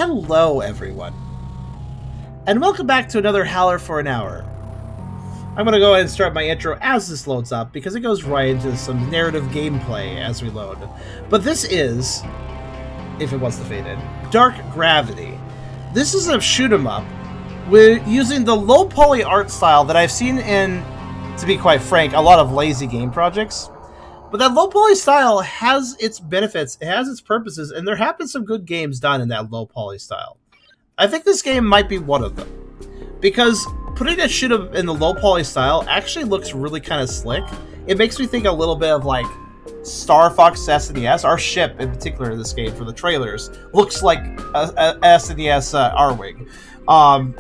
Hello, everyone, and welcome back to another Howler for an Hour. I'm going to go ahead and start my intro as this loads up, because it goes right into some narrative gameplay as we load. But this is, if it was to fade in, Dark Gravity. This is a shoot-'em-up with using the low-poly art style that I've seen in, to be quite frank, a lot of lazy game projects. But that low-poly style has its benefits, it has its purposes, and there have been some good games done in that low-poly style. I think this game might be one of them, because putting a shoot-'em in the low-poly style actually looks really kind of slick. It makes me think a little bit of, like, Star Fox SNES. Our ship, in particular in this game, for the trailers, looks like a SNES R-Wing,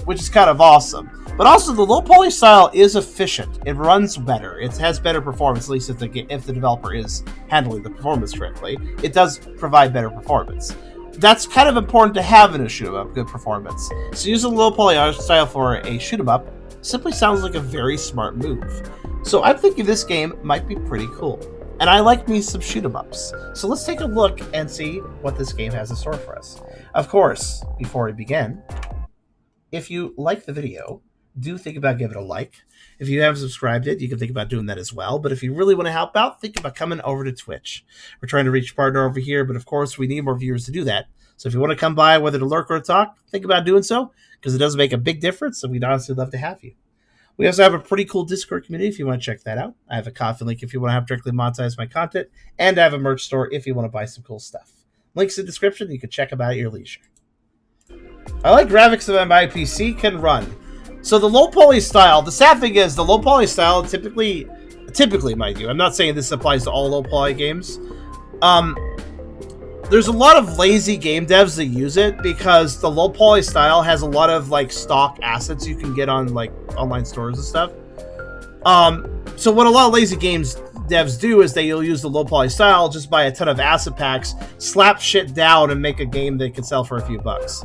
which is kind of awesome. But also, the low-poly style is efficient. It runs better. It has better performance, at least if the developer is handling the performance correctly. It does provide better performance. That's kind of important to have in a shoot-'em-up, good performance. So using low-poly art style for a shoot-'em-up simply sounds like a very smart move. So I'm thinking this game might be pretty cool. And I like me some shoot-'em-ups. So let's take a look and see what this game has in store for us. Of course, before we begin, if you like the video, do think about giving it a like. If you haven't subscribed yet, you can think about doing that as well. But if you really want to help out, think about coming over to Twitch. We're trying to reach a partner over here, but of course, we need more viewers to do that. So if you want to come by, whether to lurk or to talk, think about doing so, because it does make a big difference, and we'd honestly love to have you. We also have a pretty cool Discord community if you want to check that out. I have a Ko-fi link if you want to have directly monetize my content, and I have a merch store if you want to buy some cool stuff. Links in the description, you can check them out at your leisure. I like graphics that my PC can run. So the low-poly style, the sad thing is, the low-poly style typically, mind you, I'm not saying this applies to all low-poly games. There's a lot of lazy game devs that use it because the low-poly style has a lot of, like, stock assets you can get on, like, online stores and stuff. So what a lot of lazy games devs do is they'll use the low-poly style, just buy a ton of asset packs, slap shit down, and make a game they can sell for a few bucks.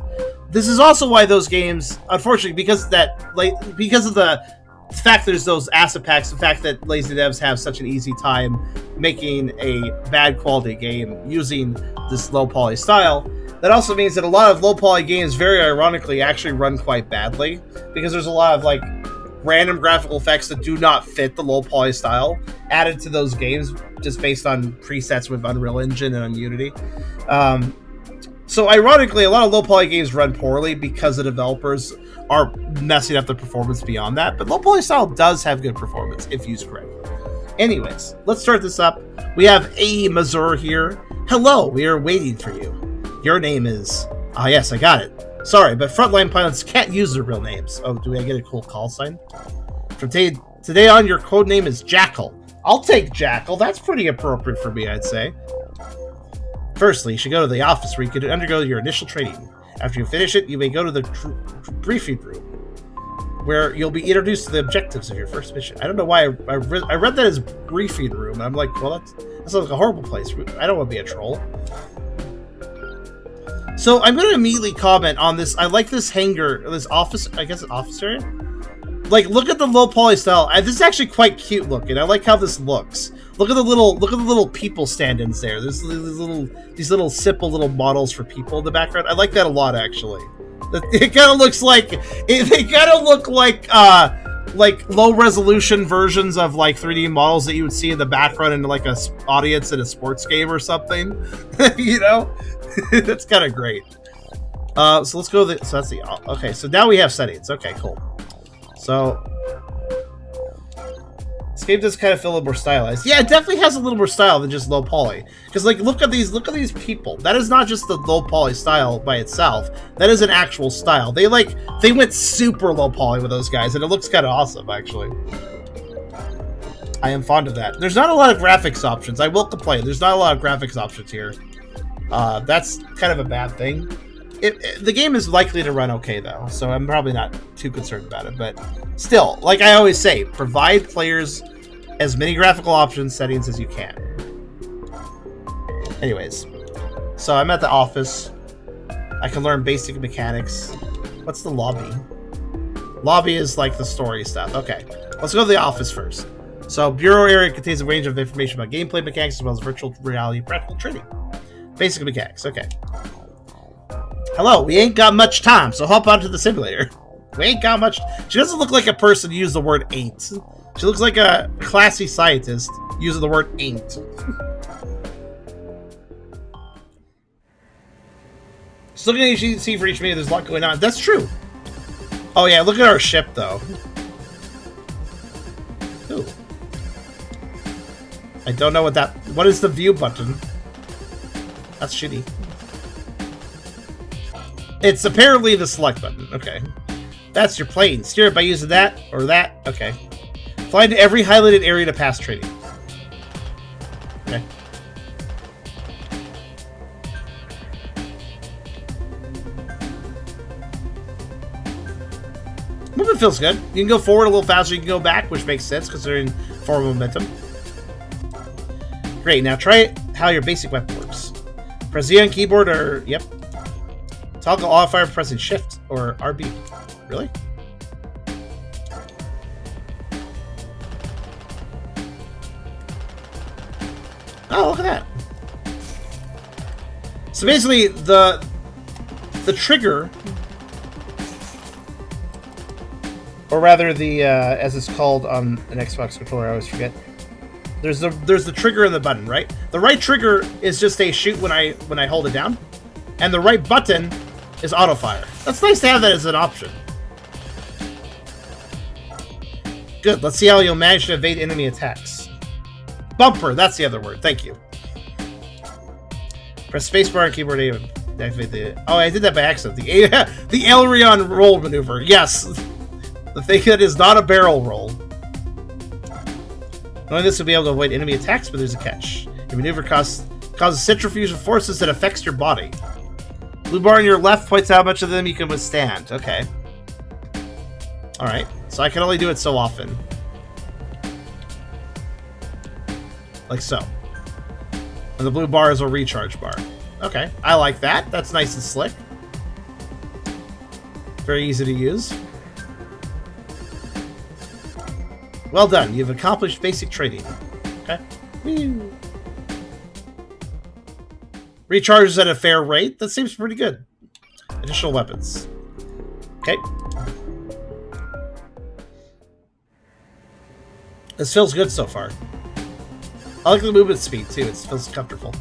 This is also why those games, unfortunately, because of the fact there's those asset packs, the fact that lazy devs have such an easy time making a bad quality game using this low poly style, that also means that a lot of low poly games, very ironically, actually run quite badly, because there's a lot of, like, random graphical effects that do not fit the low poly style added to those games just based on presets with Unreal Engine and on Unity. So ironically, a lot of low-poly games run poorly because the developers are messing up the performance beyond that, but low-poly style does have good performance if used correctly. Anyways, let's start this up. We have A. Mazur here. Hello, we are waiting for you. Your name is... Ah, yes, I got it. Sorry, but frontline pilots can't use their real names. Oh, do I get a cool call sign? From today on, your code name is Jackal. I'll take Jackal. That's pretty appropriate for me, I'd say. Firstly, you should go to the office where you can undergo your initial training. After you finish it, you may go to the briefing room, where you'll be introduced to the objectives of your first mission. I don't know why I read that as briefing room, and I'm like, well, that sounds like a horrible place. I don't want to be a troll. So I'm going to immediately comment on this. I like this hangar, this office, I guess office area? Like, look at the low poly style. This is actually quite cute looking. I like how this looks. Look at the little people stand-ins there. There's these little simple little models for people in the background. I like that a lot, actually. It kind of looks like they kind of look like low resolution versions of, like, 3D models that you would see in the background in, like, a audience in a sports game or something. You know, that's kind of great. So let's go. So that's the okay. So now we have settings. Okay, cool. So this game does kind of feel a little more stylized. Yeah, it definitely has a little more style than just low poly. Because, like, look at these people. That is not just the low poly style by itself. That is an actual style. They went super low poly with those guys, and it looks kind of awesome, actually. I am fond of that. There's not a lot of graphics options. I will complain. There's not a lot of graphics options here. That's kind of a bad thing. The game is likely to run okay, though, so I'm probably not too concerned about it, but still, like I always say, provide players as many graphical options settings as you can. Anyways, so I'm at the office. I can learn basic mechanics. What's the lobby? Lobby is like the story stuff. Okay, let's go to the office first. So, Bureau area contains a range of information about gameplay mechanics as well as virtual reality practical training. Basic mechanics, okay. Hello, we ain't got much time, so hop onto the simulator. We ain't got much... She doesn't look like a person who used the word ain't. She looks like a classy scientist using the word ain't. Just looking at see for each minute, there's a lot going on. That's true. Oh yeah, look at our ship, though. Ooh. I don't know what that... What is the view button? That's shitty. It's apparently the select button. Okay. That's your plane. Steer it by using that or that. Okay. Fly to every highlighted area to pass training. Okay. Movement feels good. You can go forward a little faster, you can go back, which makes sense considering forward momentum. Great, now try how your basic weapon works. Press Z on keyboard or... Yep. Toggle all fire pressing shift or RB. Really? Oh, look at that. So basically, the trigger, or rather the as it's called on an Xbox controller, I always forget. There's the trigger and the button, right? The right trigger is just a shoot when I hold it down, and the right button is auto fire. That's nice to have that as an option. Good. Let's see how you'll manage to evade enemy attacks. Bumper. That's the other word. Thank you. Press spacebar on keyboard to activate the... Oh, I did that by accident. The aileron roll maneuver. Yes. The thing that is not a barrel roll. Knowing this will be able to avoid enemy attacks, but there's a catch. Your maneuver causes centrifugal forces that affects your body. Blue bar on your left points out how much of them you can withstand. Okay. Alright. So I can only do it so often. Like so. And the blue bar is a recharge bar. Okay. I like that. That's nice and slick. Very easy to use. Well done. You've accomplished basic training. Okay. Woo. Recharges at a fair rate. That seems pretty good. Additional weapons. Okay. This feels good so far. I like the movement speed too. It feels comfortable.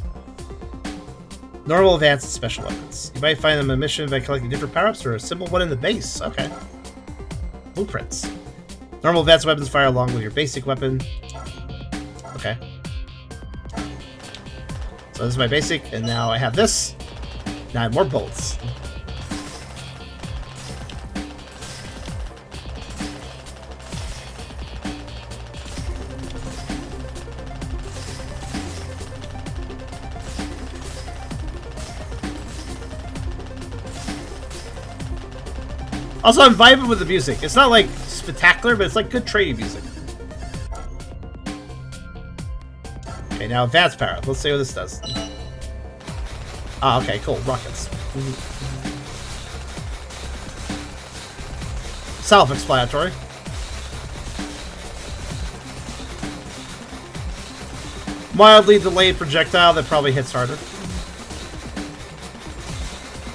Normal, advanced, and special weapons. You might find them a mission by collecting different power-ups or a simple one in the base. Okay. Blueprints. Normal, advanced weapons fire along with your basic weapon. Okay. So this is my basic, and now I have this. Now I have more bullets. Also, I'm vibing with the music. It's not like spectacular, but it's like good trading music. Okay, now advanced power. Let's see what this does. Ah, okay, cool. Rockets. Self-explanatory. Mildly delayed projectile that probably hits harder.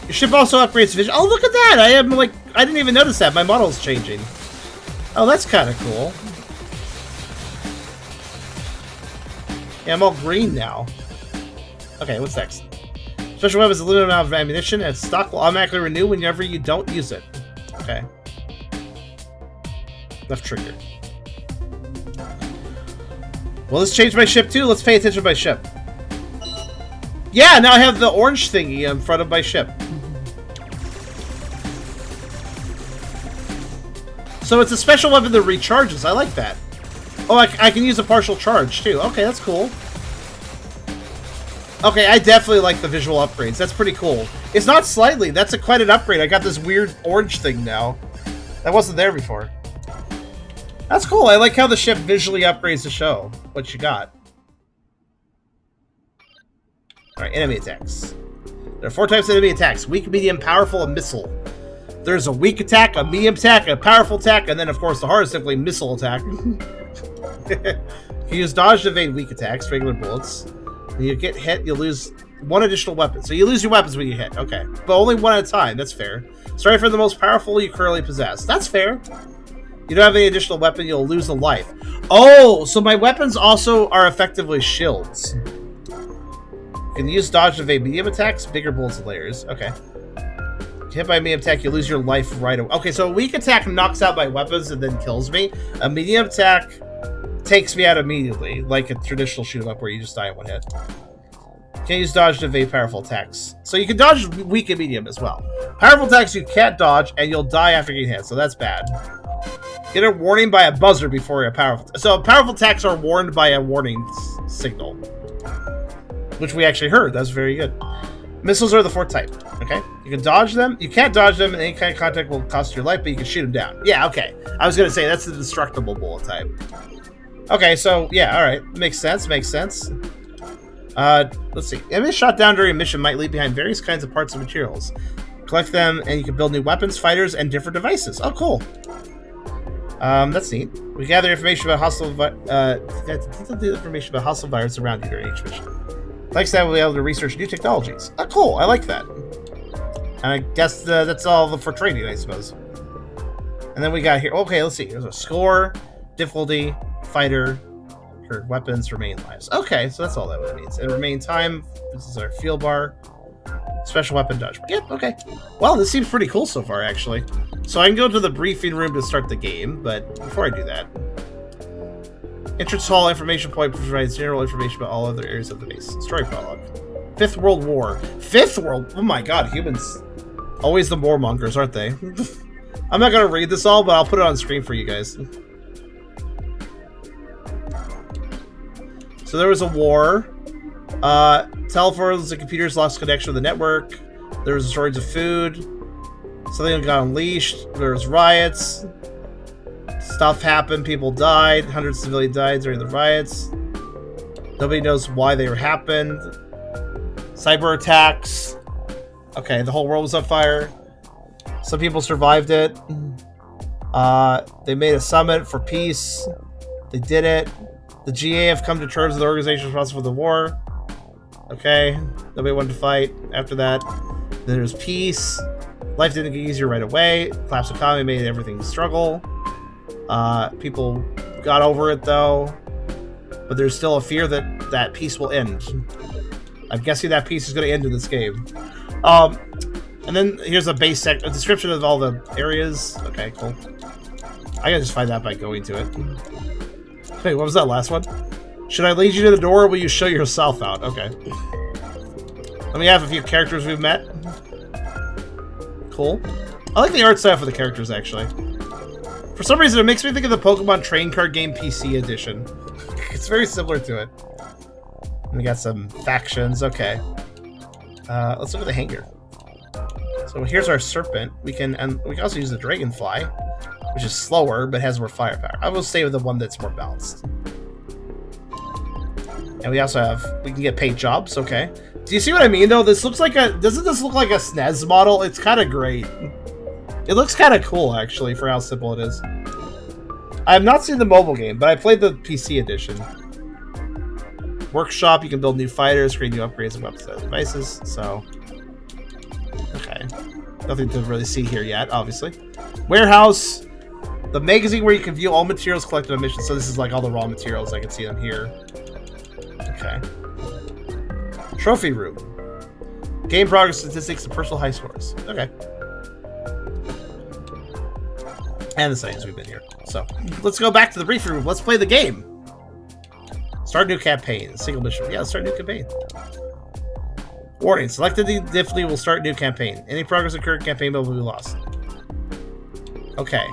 Your ship also upgrades vision. Oh, look at that! I didn't even notice that. My model's changing. Oh, that's kind of cool. Yeah, I'm all green now. Okay, what's next? Special weapons, a limited amount of ammunition, and stock will automatically renew whenever you don't use it. Okay. Left trigger. Well, let's change my ship too. Let's pay attention to my ship. Yeah, now I have the orange thingy in front of my ship. So it's a special weapon that recharges. I like that. Oh, I can use a partial charge, too. Okay, that's cool. Okay, I definitely like the visual upgrades. That's pretty cool. It's not slightly. That's quite an upgrade. I got this weird orange thing now. That wasn't there before. That's cool. I like how the ship visually upgrades the show. What you got. Alright, enemy attacks. There are 4 types of enemy attacks. Weak, medium, powerful, and missile. There's a weak attack, a medium attack, a powerful attack, and then, of course, the hardest simply missile attack. You use dodge to evade weak attacks, regular bullets. When you get hit, you'll lose 1 additional weapon. So you lose your weapons when you hit. Okay. But only 1 at a time. That's fair. Starting from the most powerful you currently possess. That's fair. You don't have any additional weapon, you'll lose a life. Oh, so my weapons also are effectively shields. You can use dodge to evade medium attacks, bigger bullets and layers. Okay. Hit by a medium attack, you lose your life right away. Okay, so a weak attack knocks out my weapons and then kills me. A medium attack takes me out immediately, like a traditional shoot 'em up where you just die in 1 hit. Can't use dodge to evade powerful attacks. So you can dodge weak and medium as well. Powerful attacks you can't dodge, and you'll die after getting hit, so that's bad. Get a warning by a buzzer before a powerful... So powerful attacks are warned by a warning signal. Which we actually heard. That's very good. Missiles are the 4th type. Okay? You can dodge them. You can't dodge them, and any kind of contact will cost your life, but you can shoot them down. Yeah, okay. I was going to say, that's the destructible bullet type. Okay, so, yeah, alright. Makes sense, makes sense. Let's see. Enemies shot down during a mission might leave behind various kinds of parts and materials. Collect them, and you can build new weapons, fighters, and different devices. Oh, cool. That's neat. We gather information about hostile virus around you during each mission. Thanks to that, we'll be able to research new technologies. Oh, cool. I like that. And I guess that's all for training, I suppose. And then we got here. Okay, let's see. There's a score, difficulty, fighter, weapons, remain lives. Okay, so that's all that means. And remain time. This is our field bar. Special weapon dodge. Yep, okay. Well, this seems pretty cool so far, actually. So I can go to the briefing room to start the game, but before I do that... Entrance hall information point provides general information about all other areas of the base. Story prologue. 5th World War. 5th World... Oh my god, humans. Always the warmongers, aren't they? I'm not going to read this all, but I'll put it on screen for you guys. So there was a war. Telephones and computers lost connection with the network. There was shortage of food. Something got unleashed. There was riots. Stuff happened. People died. Hundreds of civilians died during the riots. Nobody knows why they happened. Cyber attacks. Okay, the whole world was on fire. Some people survived it. They made a summit for peace. They did it. The GA have come to terms with the organization responsible for the war. Okay, nobody wanted to fight after that. Then there's peace. Life didn't get easier right away. Collapse economy made everything struggle. People got over it though. But there's still a fear that that peace will end. I'm guessing that peace is going to end in this game. And then here's a description of all the areas. Okay, cool. I gotta just find that by going to it. Wait, what was that last one? Should I lead you to the door, or will you show yourself out? Okay. Let me have a few characters we've met. Cool. I like the art style for the characters, actually. For some reason, it makes me think of the Pokemon Trading Card Game PC edition. It's very similar to it. And we got some factions. Okay. Let's look at the hangar. So here's our serpent. We can also use the dragonfly, which is slower but has more firepower. I will stay with the one that's more balanced. And we also we can get paid jobs. Okay. Do you see what I mean though? This looks like doesn't this look like a SNES model? It's kind of great. It looks kind of cool actually for how simple it is. I have not seen the mobile game, but I played the PC edition. Workshop, you can build new fighters, create new upgrades and weapons and devices. So, okay, nothing to really see here yet, obviously. Warehouse, the magazine where you can view all materials collected on missions. So this is like all the raw materials. I can see them here. Okay. Trophy room, game progress statistics and personal high scores. Okay. And the science we've been here. So let's go back to the briefing room. Let's play the game. Start new campaign. Single mission. Yeah, let's start new campaign. Warning. Selected difficulty will start new campaign. Any progress in current campaign will be lost. Okay.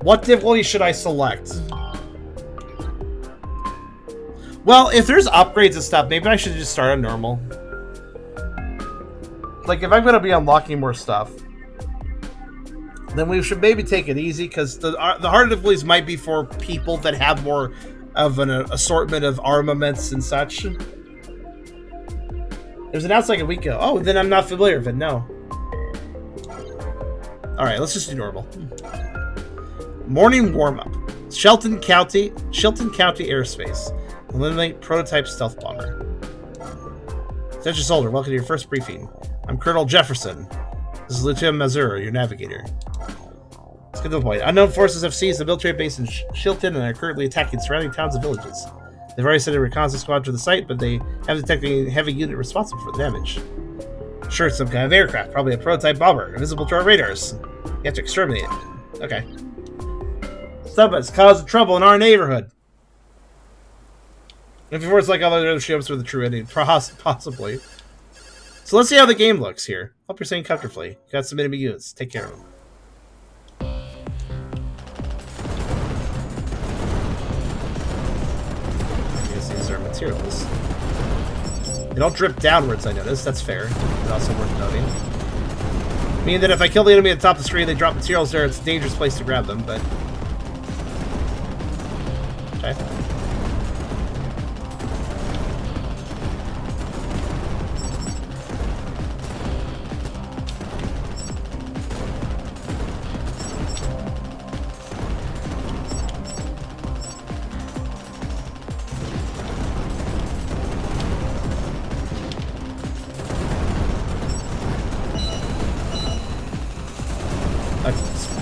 What difficulty should I select? Well, if there's upgrades and stuff, maybe I should just start on normal. Like, if I'm going to be unlocking more stuff, then we should maybe take it easy, because the harder difficulties might be for people that have more of an assortment of armaments and such. It was announced like a week ago. Oh, then I'm not familiar with it. No. Alright, let's just do normal. Morning warm-up. Shelton County airspace. Eliminate prototype stealth bomber. Attention soldier, welcome to your first briefing. I'm Colonel Jefferson. This is Lieutenant Mazur, your navigator. Let's get to the point. Unknown forces have seized the military base in Shilton and are currently attacking surrounding towns and villages. They've already sent a reconnaissance squad to the site, but they haven't detected a heavy unit responsible for the damage. Sure, it's some kind of aircraft, probably a prototype bomber, invisible to our radars. You have to exterminate it. Okay. Stop us, causing trouble in our neighborhood. If it was like all the other ships with the true ending, possibly. So let's see how the game looks here. Hope you're staying comfortably. You got some enemy units. Take care of them. I guess these are materials. They don't drip downwards, I noticed. That's fair. But also worth noting. Meaning that if I kill the enemy at the top of the screen, they drop materials there, it's a dangerous place to grab them, but... Okay.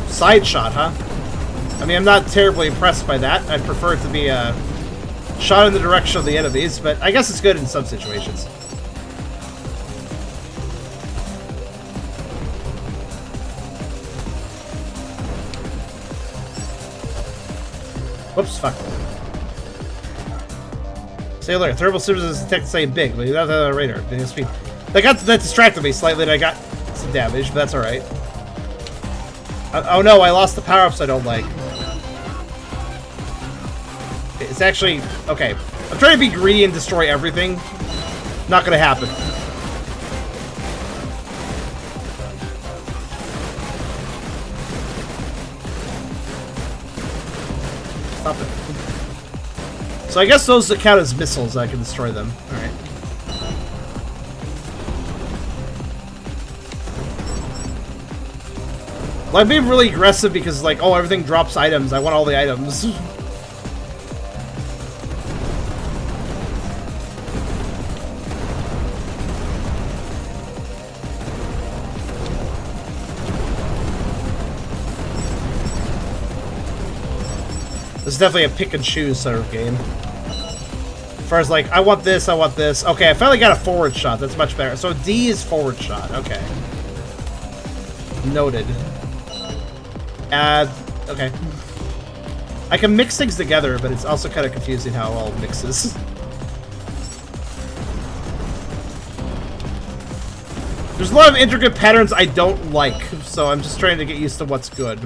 Side shot, huh? I mean, I'm not terribly impressed by that. I'd prefer it to be a shot in the direction of the enemies, but I guess it's good in some situations. Whoops, fuck. Sailor, thermal systems detect say big, but not on the radar. That distracted me slightly, and I got some damage, but that's alright. Oh no, I lost the power-ups I don't like. It's actually... Okay. I'm trying to be greedy and destroy everything. Not gonna happen. Stop it. So I guess those that count as missiles, I can destroy them. Alright. Well, I'm being really aggressive because, like, oh, everything drops items. I want all the items. This is definitely a pick and choose sort of game. As far as, like, I want this, I want this. Okay, I finally got a forward shot. That's much better. So D is forward shot. Okay. Noted. Okay. I can mix things together, but it's also kind of confusing how it all mixes. There's a lot of intricate patterns I don't like, so I'm just trying to get used to what's good.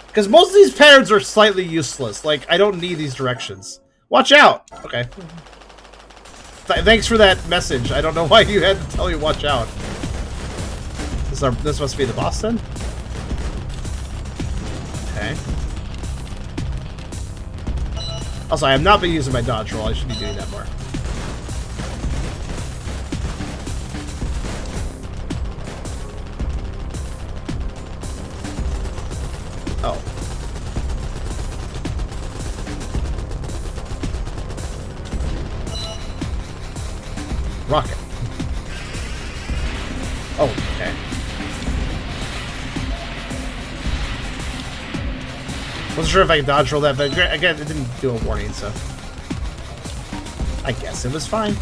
Because most of these patterns are slightly useless. Like, I don't need these directions. Watch out! Okay. Thanks for that message. I don't know why you had to tell me watch out. This must be the boss then? Okay. Also, I have not been using my dodge roll. I should be doing that more. Oh. Rocket. Oh, okay. Wasn't sure if I could dodge roll that, but again, it didn't do a warning, so I guess it was fine.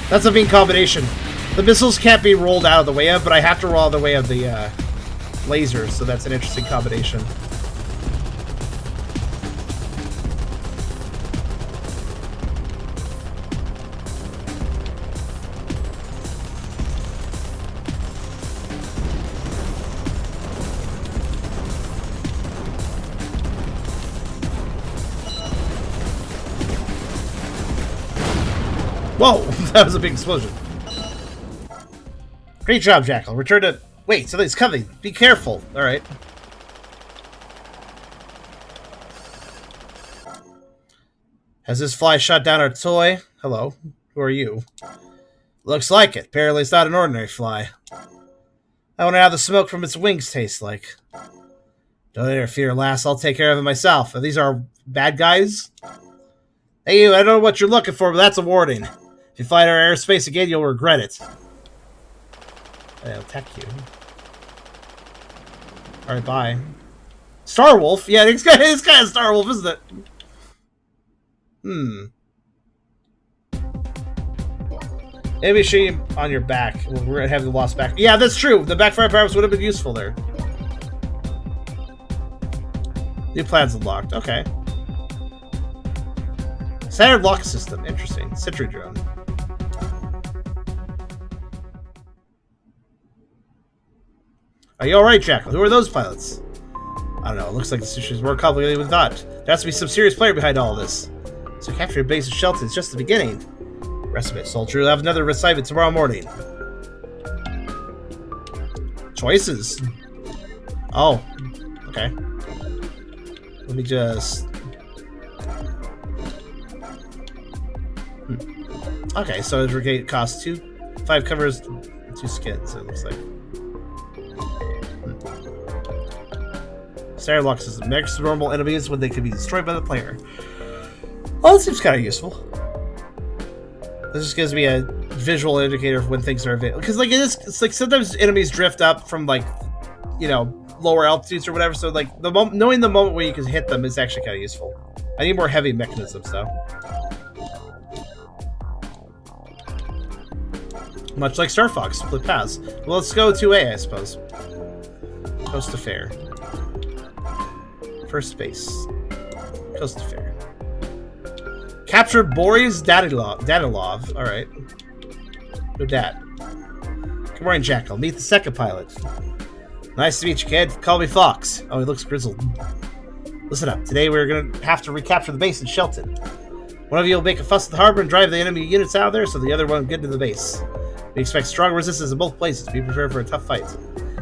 That's a mean combination. The missiles can't be rolled out of the way of, but I have to roll out of the way of the lasers, so that's an interesting combination. Whoa! That was a big explosion. Great job, Jackal. Return to... Wait, something's coming. Be careful. Alright. Has this fly shot down our toy? Hello. Who are you? Looks like it. Apparently it's not an ordinary fly. I wonder how the smoke from its wings tastes like. Don't interfere, lass. I'll take care of it myself. Are these our bad guys? Hey, you, I don't know what you're looking for, but that's a warning. If you fly in our airspace again, you'll regret it. I'll attack you. Alright, bye. Starwolf? Yeah, it's kind of Starwolf, isn't it? Maybe she on your back. We're gonna have the lost back. Yeah, that's true. The backfire powers would have been useful there. New plans unlocked. Okay. Standard lock system. Interesting. Sentry drone. Are you alright, Jackal? Who are those pilots? I don't know. It looks like the situation is more complicated than we thought. There has to be some serious player behind all of this. So capturing a base of Shelton is just the beginning. Rest of it, soldier. We'll have another assignment tomorrow morning. Choices. Oh. Okay. Let me just... Okay, so his brigade costs 5 covers, 2 skins, it looks like. Standard lock system. Makes normal enemies when they can be destroyed by the player. Oh, that seems kind of useful. This just gives me a visual indicator of when things are available. Because, like, it's like sometimes enemies drift up from, like, you know, lower altitudes or whatever. So, like, knowing the moment where you can hit them is actually kind of useful. I need more heavy mechanisms, though. Much like Star Fox, split paths. Well, let's go 2A, I suppose. Coast to Fair. First base. Coast to Fair. Capture Boris Danilov. Alright. No dat. Good morning, Jackal. Meet the second pilot. Nice to meet you, kid. Call me Fox. Oh, he looks grizzled. Listen up. Today we're going to have to recapture the base in Shelton. One of you will make a fuss at the harbor and drive the enemy units out of there, so the other one will get to the base. We expect strong resistance in both places. Be prepared for a tough fight.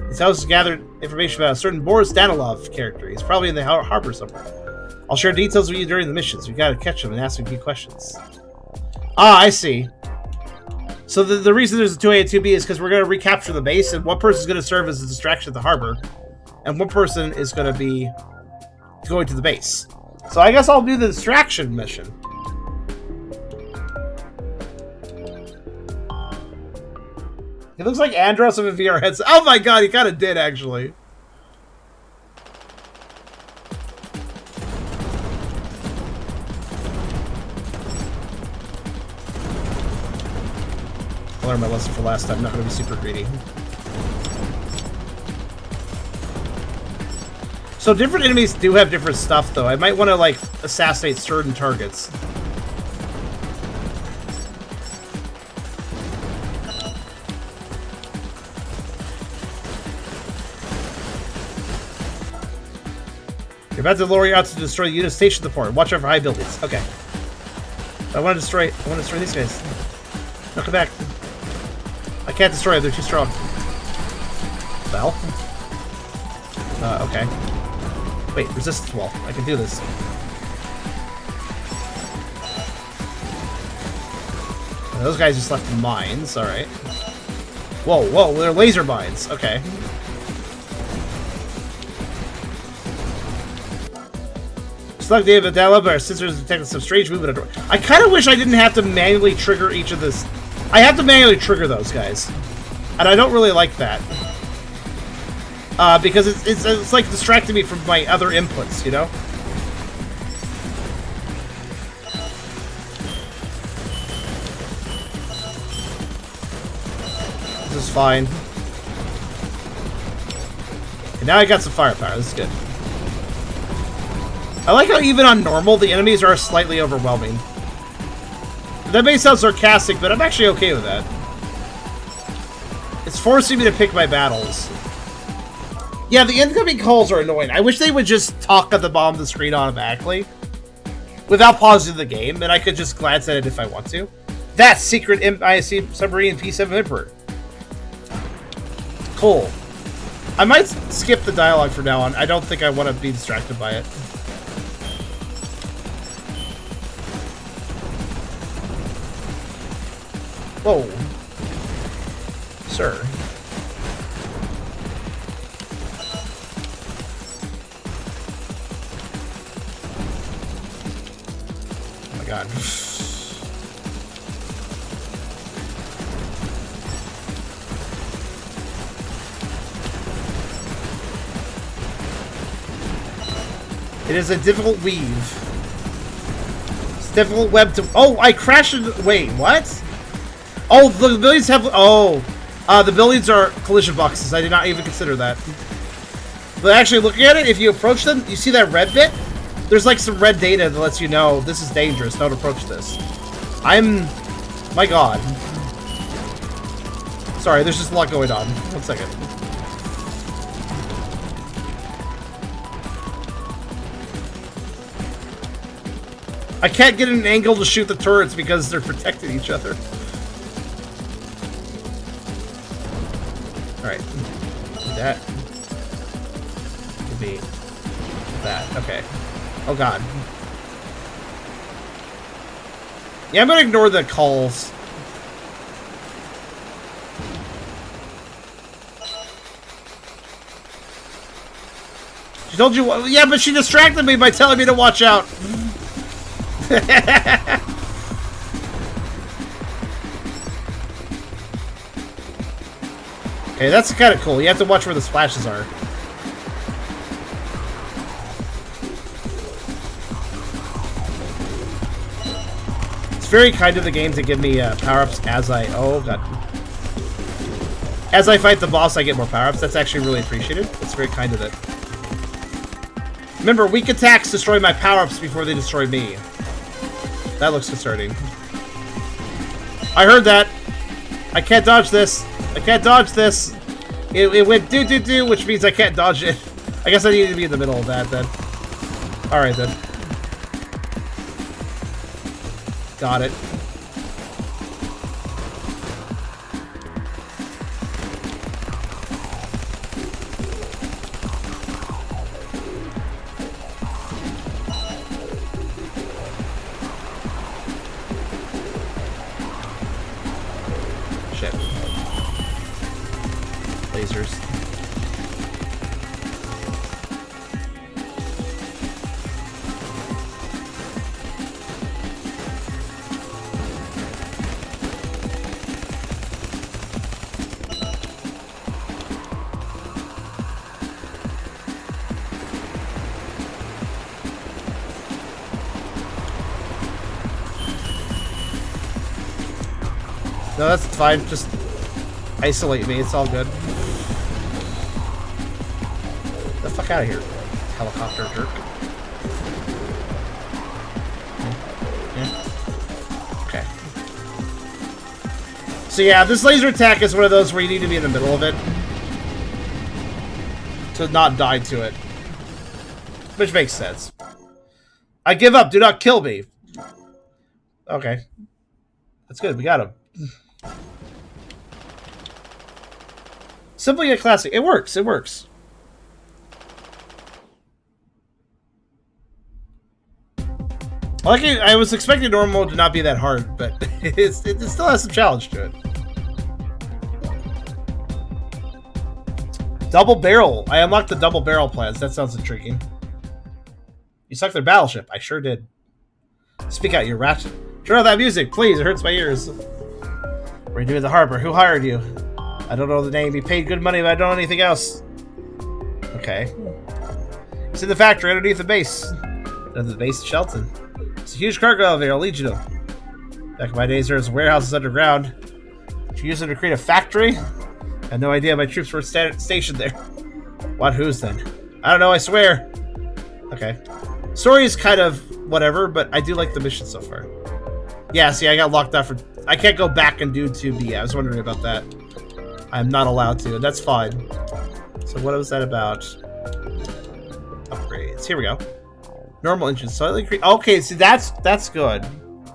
These houses gathered information about a certain Boris Danilov character. He's probably in the harbor somewhere. I'll share details with you during the missions. We gotta catch him and ask him a few questions. Ah, I see. So the reason there's a 2A and 2B is because we're gonna recapture the base, and one person's gonna serve as a distraction at the harbor, and one person is gonna be going to the base. So I guess I'll do the distraction mission. He looks like Andros with a VR headset. Oh my god, he kind of did, actually. I learned my lesson for last time. I'm not going to be super greedy. So different enemies do have different stuff, though. I might want to, like, assassinate certain targets. You're about to lower your out to destroy the unit station at the port. Watch out for high buildings. Okay. I want to destroy these guys. No, come back. I can't destroy them. They're too strong. Well. Okay. Wait, resistance wall. I can do this. Those guys just left mines. All right. Whoa, whoa! They're laser mines. Okay. Slug David Della, but our sensors detected some strange movement. I kind of wish I didn't have to manually trigger each of this. I have to manually trigger those guys, and I don't really like that because it's like distracting me from my other inputs, you know. This is fine. And now I got some firepower. This is good. I like how even on normal, the enemies are slightly overwhelming. That may sound sarcastic, but I'm actually okay with that. It's forcing me to pick my battles. Yeah, the incoming calls are annoying. I wish they would just talk at the bottom of the screen automatically, without pausing the game, and I could just glance at it if I want to. That's Secret ISC Submarine P7 Emperor. Cool. I might skip the dialogue from now on. I don't think I want to be distracted by it. Whoa. sir. Oh my god. It is a difficult weave. It's difficult web to... Oh, I crashed... Wait, what? Oh, the buildings have... Oh. The buildings are collision boxes. I did not even consider that. But actually, looking at it, if you approach them, you see that red bit? There's like some red data that lets you know this is dangerous. Don't approach this. My god. Sorry, there's just a lot going on. 1 second. I can't get an angle to shoot the turrets because they're protecting each other. Alright. Do that. Could be that. Okay. Oh god. Yeah, I'm gonna ignore the calls. She told you... Yeah, but she distracted me by telling me to watch out. Okay, that's kind of cool. You have to watch where the splashes are. It's very kind of the game to give me power-ups as I... Oh, god. As I fight the boss, I get more power-ups. That's actually really appreciated. It's very kind of it. Remember, weak attacks destroy my power-ups before they destroy me. That looks concerning. I heard that. I can't dodge this. I can't dodge this. It went do-do-do, which means I can't dodge it. I guess I need to be in the middle of that, then. Alright, then. Got it. Lasers. No, that's fine. Just isolate me. It's all good. Get the fuck out of here, helicopter jerk. Yeah. Okay. So yeah, this laser attack is one of those where you need to be in the middle of it to not die to it, which makes sense. I give up. Do not kill me. Okay, that's good. We got him. Simply a classic. It works. It works. Like I was expecting normal mode to not be that hard, but it still has some challenge to it. Double barrel. I unlocked the double barrel plans. That sounds intriguing. You sucked their battleship. I sure did. Speak out, you rat. Turn off that music, please. It hurts my ears. We're doing the harbor. Who hired you? I don't know the name. He paid good money, but I don't know anything else. Okay. It's in the factory underneath the base. Under the base of Shelton. It's a huge cargo elevator. I'll lead you to. Back in my days, there was warehouses underground. Did you use them to create a factory? I had no idea my troops were stationed there. What? Who's then? I don't know, I swear. Okay. Story is kind of whatever, but I do like the mission so far. Yeah, see, I got locked out for... I can't go back and do 2B. I was wondering about that. I'm not allowed to, and that's fine. So what was that about? Upgrades. Here we go. Normal engine slightly increase. Okay, see that's good.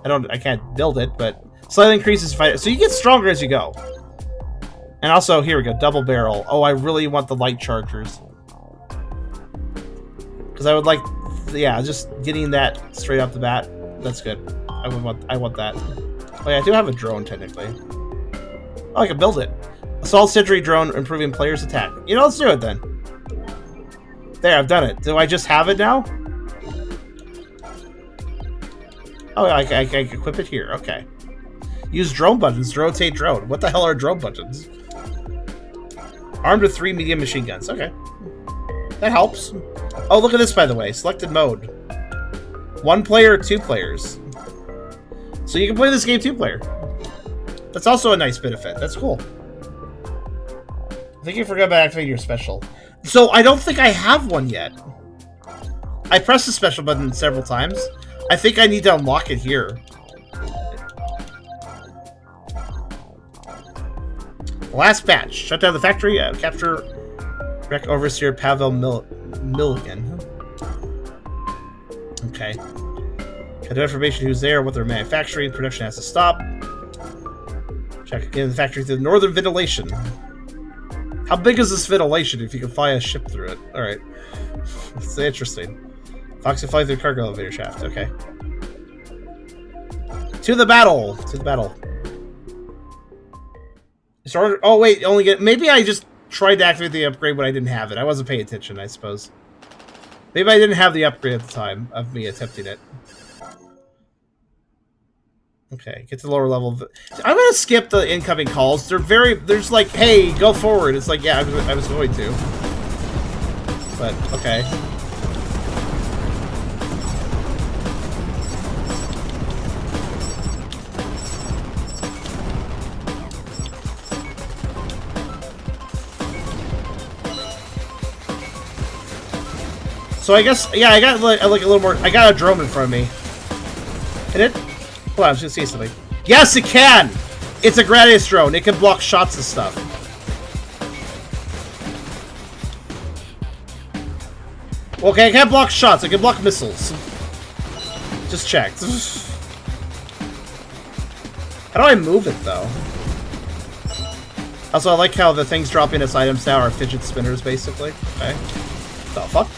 I can't build it, but slightly increases fight. So you get stronger as you go. And also, here we go, double barrel. Oh, I really want the light chargers. Because I would like, yeah, just getting that straight off the bat. That's good. I want that. Oh yeah, I do have a drone technically. Oh, I can build it. Assault sentry drone improving players' attack. You know, let's do it then. There, I've done it. Do I just have it now? Oh, I equip it here. Okay. Use drone buttons to rotate drone. What the hell are drone buttons? Armed with 3 medium machine guns. Okay. That helps. Oh, look at this, by the way. Selected mode. 1 player or 2 players. So you can play this game 2 player. That's also a nice benefit. That's cool. I think you forgot about activating your special. So I don't think I have one yet. I pressed the special button several times. I think I need to unlock it here. Last batch. Shut down the factory. Capture Wreck Overseer Pavel Milligan. Okay. Get information who's there, what they're manufacturing. Production has to stop. Check again the factory through the northern ventilation. How big is this ventilation if you can fly a ship through it? Alright. It's interesting. Fox can fly through the cargo elevator shaft. Okay. To the battle! To the battle. Oh wait, only get. Maybe I just tried to activate the upgrade when I didn't have it. I wasn't paying attention, I suppose. Maybe I didn't have the upgrade at the time of me attempting it. Okay, get to the lower level. I'm gonna skip the incoming calls. There's like, hey, go forward. It's like, yeah, I was going to. But, okay. So I guess, yeah, I got like a little more. I got a drone in front of me. Hit it? Hold on, I was gonna see something. Yes, it can! It's a Gradius drone. It can block shots and stuff. Okay, it can't block shots. It can block missiles. Just checked. How do I move it, though? Also, I like how the things dropping its items now are fidget spinners, basically. Okay. The fuck?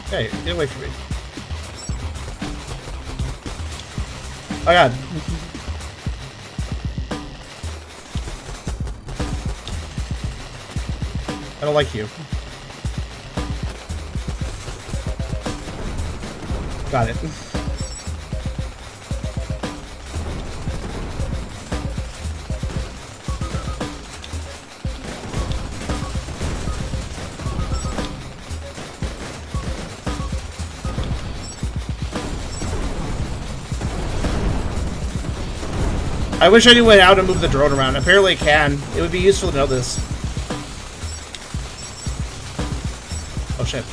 Hey, get away from me. Oh god. I don't like you. Got it. I wish I knew how to move the drone around. Apparently it can. It would be useful to know this. Oh shit.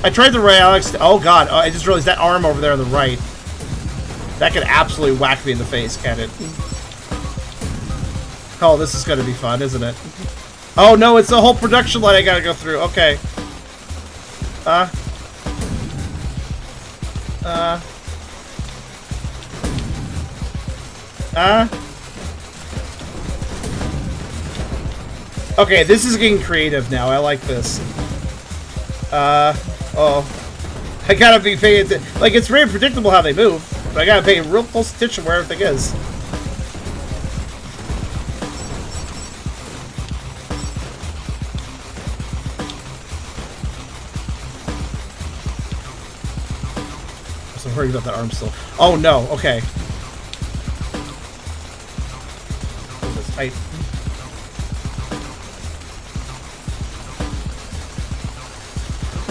I tried the Ray Alex. Oh god, I just realized that arm over there on the right. That could absolutely whack me in the face, can't it? Oh, this is gonna be fun, isn't it? Oh no, it's the whole production line I gotta go through. Okay. Okay, this is getting creative now. I like this. Oh. I gotta be paying attention. Like, it's very predictable how they move, but I gotta pay real close attention where everything is. I'm worried about that arm still. Oh no, okay. Oh, that's tight.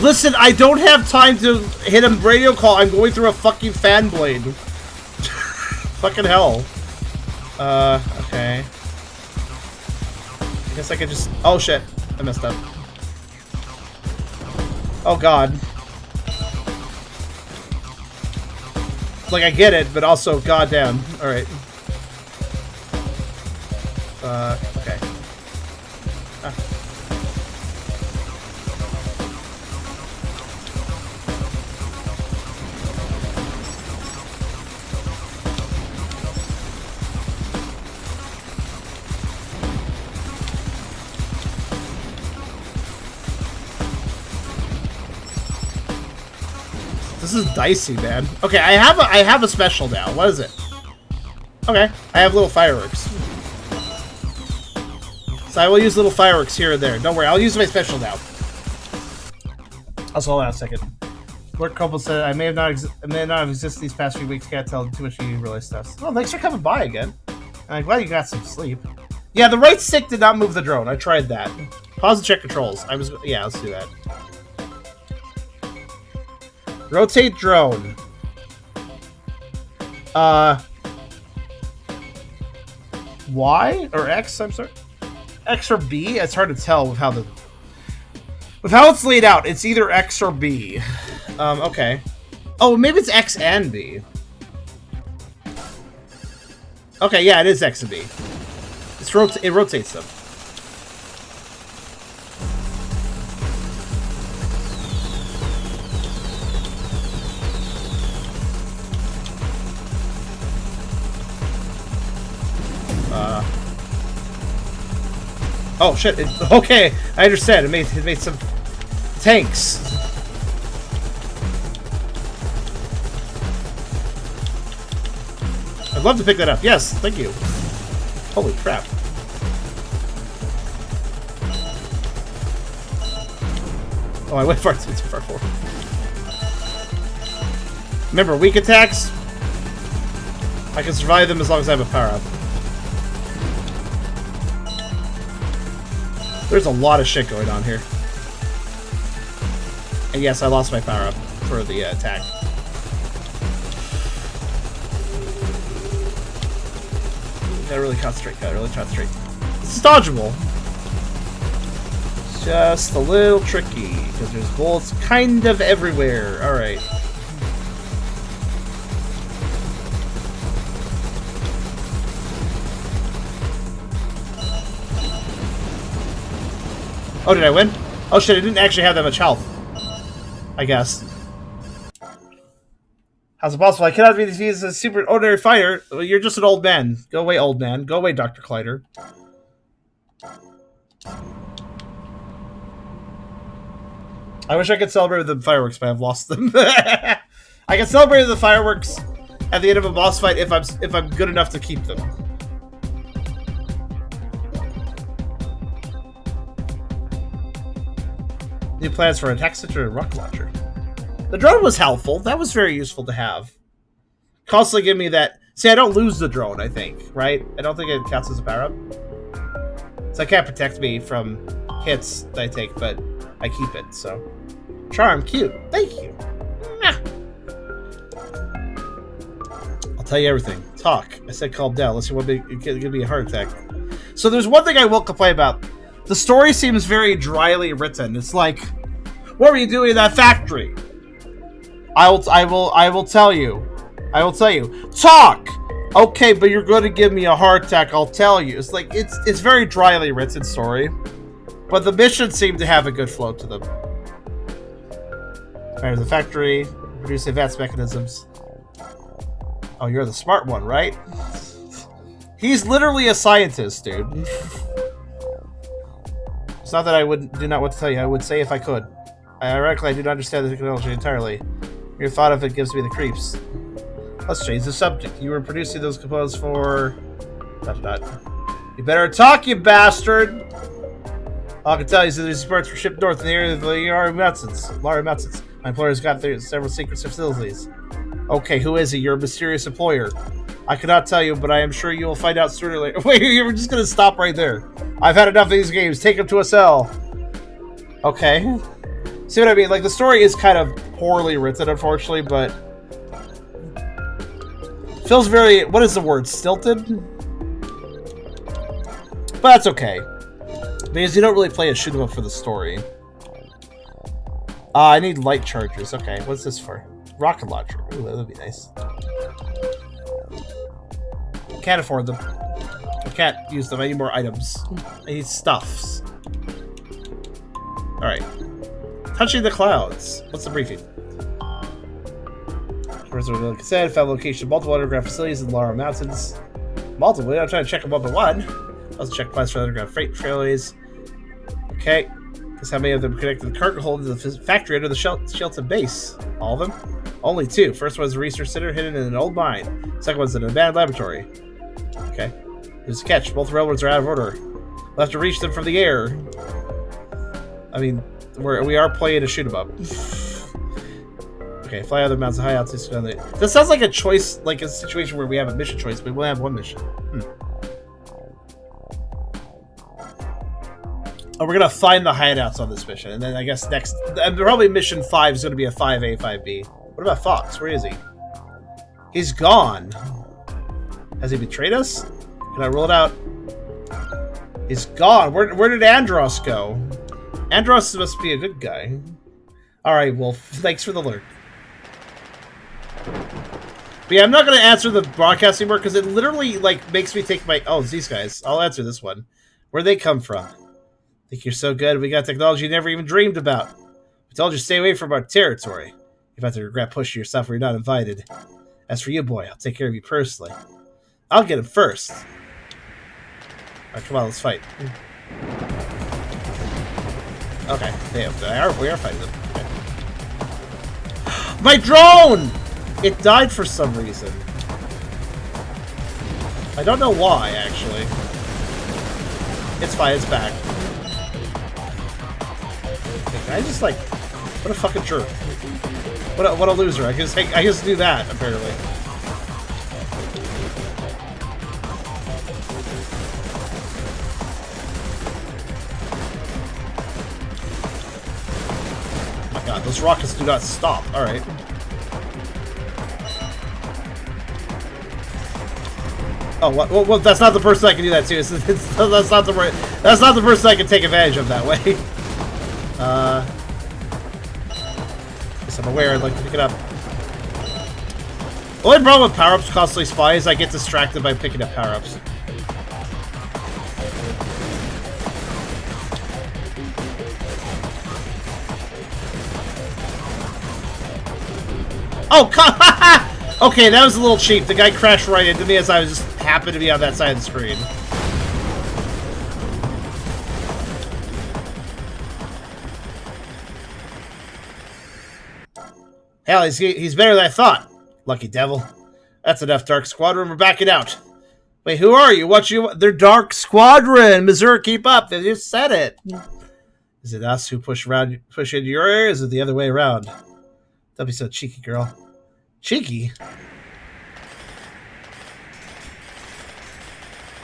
Listen, I don't have time to hit a radio call. I'm going through a fucking fan blade. Fucking hell. Okay. I guess I could just... Oh shit, I messed up. Oh god. Like, I get it, but also, goddamn. Alright. Okay. Ah. Does This is dicey, man. Okay, I have a special now. What is it? Okay, I have little fireworks. So I will use little fireworks here and there. Don't worry, I'll use my special now. Also, hold on a second. Lord Copel said, I may have not existed these past few weeks. Can't tell too much you really stuff. Oh, thanks for coming by again. I'm glad you got some sleep. Yeah, the right stick did not move the drone. I tried that. Pause and check controls. Yeah, let's do that. Rotate drone. Y or X? I'm sorry. X or B? It's hard to tell with how it's laid out. It's either X or B. Okay. Oh, maybe it's X and B. Okay, yeah, it is X and B. It rotates them. Oh shit! Okay, I understand. It made some tanks. I'd love to pick that up. Yes, thank you. Holy crap! Oh, I went far too far forward. Remember, weak attacks. I can survive them as long as I have a power up. There's a lot of shit going on here. And yes, I lost my power up for the attack. Gotta really concentrate, This is dodgeable. Just a little tricky, because there's bullets kind of everywhere. Alright. Oh, did I win? Oh shit, I didn't actually have that much health. I guess. How's it possible? I cannot be defeated as a super ordinary fighter. Well, you're just an old man. Go away, old man. Go away, Dr. Kleider. I wish I could celebrate with the fireworks, but I've lost them. I can celebrate with the fireworks at the end of a boss fight if I'm good enough to keep them. New plans for an attack center and rocket launcher. The drone was helpful. That was very useful to have. Constantly give me that. See, I don't lose the drone, I think, right? I don't think it counts as a power-up. So it can't protect me from hits that I take, but I keep it, so. Charm, cute. Thank you. I'll tell you everything. Talk. I said calm down. Let's see what give me a heart attack. So there's one thing I will complain about. The story seems very dryly written. It's like, what were you doing in that factory? I will tell you. I will tell you. Talk! Okay, but you're going to give me a heart attack, I'll tell you. It's like, it's very dryly written story. But the missions seem to have a good flow to them. There's the factory. Produce advanced mechanisms. Oh, you're the smart one, right? He's literally a scientist, dude. It's not that I do not want to tell you. I would say if I could. Ironically, I do not understand the technology entirely. Your thought of it gives me the creeps. Let's change the subject. You were producing those components for... ... You better talk, you bastard! All I can tell you is that these parts were shipped north in the area of the Laura Mountains. My employer's got several secret facilities. Okay, who is he? Your mysterious employer. I cannot tell you, but I am sure you will find out sooner or later. Wait, you were just gonna stop right there. I've had enough of these games. Take him to a cell. Okay. See what I mean? Like, the story is kind of poorly written, unfortunately, but... feels very... what is the word? Stilted? But that's okay. Because you don't really play a shoot 'em up for the story. I need light chargers. Okay, what's this for? Rocket launcher. Ooh, that would be nice. Can't afford them. I can't use them. I need more items. I need stuffs. Alright. Touching the clouds. What's the briefing? First, like I said, found location of multiple underground facilities in the Laura Mountains. Multiple? I'm trying to check them one by one. Also check plans for underground freight trailways. Okay. Guess how many of them connect to the cargo hold to the factory under the Shelton base? All of them? Only two. First one's a research center hidden in an old mine. Second one's an abandoned laboratory. Okay. There's a catch. Both railroads are out of order. We'll have to reach them from the air. I mean, we are playing a shoot 'em up. Okay, fly other mountains high altitude. This sounds like a choice, like a situation where we have a mission choice, but we'll have one mission. Oh, we're gonna find the hideouts on this mission, and then I guess next, probably mission 5 is gonna be a 5A, 5B. What about Fox? Where is he? He's gone. Has he betrayed us? Can I rule it out? He's gone. Where did Andros go? Andros must be a good guy. Alright, Wolf. Thanks for the lurk. But yeah, I'm not going to answer the broadcast anymore because it literally like makes me take my... Oh, it's these guys. I'll answer this one. Where'd they come from? Think you're so good? We got technology you never even dreamed about. We told you to stay away from our territory. You're about to regret pushing yourself where you're not invited. As for you, boy, I'll take care of you personally. I'll get him first. Alright, come on, let's fight. Okay, we are fighting them. Okay. My drone! It died for some reason. I don't know why, actually. It's fine, it's back. Okay, can I just, like... What a fucking jerk. What a loser. I just do that, apparently. Oh my god, those rockets do not stop. Alright. Oh, well, that's not the person I can do that to. That's not the person I can take advantage of that way. Guess I'm aware. I'd like to pick it up. The only problem with power-ups constantly spy is I get distracted by picking up power-ups. Oh, okay, that was a little cheap. The guy crashed right into me as I was just happened to be on that side of the screen. Hell, he's better than I thought. Lucky devil. That's enough, Dark Squadron. We're backing out. Wait, who are you? What you? They're Dark Squadron. Missouri, keep up. They just said it. Is it us who push into your area? Or is it the other way around? Don't be so cheeky, girl. Cheeky?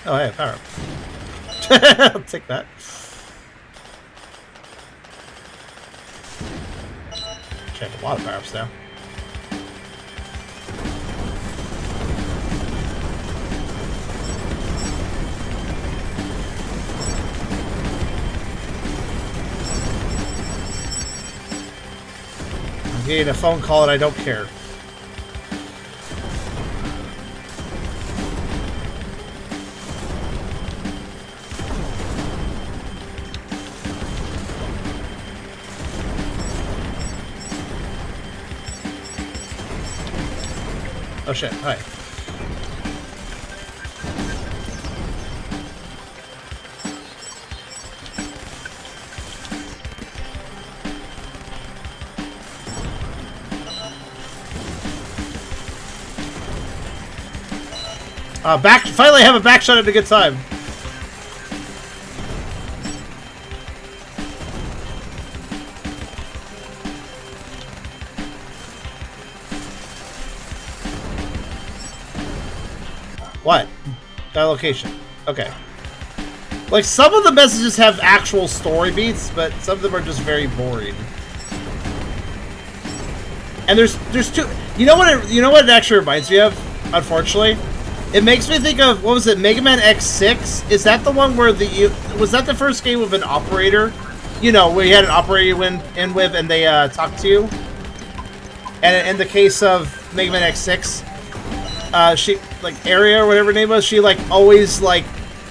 Oh, hey, power up. I'll take that. Check a lot of power-ups now. I'm getting a phone call and I don't care. Oh shit, hi. Finally I have a back shot at a good time. What? That location. Okay. Like, some of the messages have actual story beats, but some of them are just very boring. And there's two... You know what it actually reminds me of, unfortunately? It makes me think of, what was it, Mega Man X6? Is that the one where was that the first game with an operator? You know, where you had an operator you went in with and they talked to you? And in the case of Mega Man X6, she, like, Area or whatever her name was, she, like, always, like,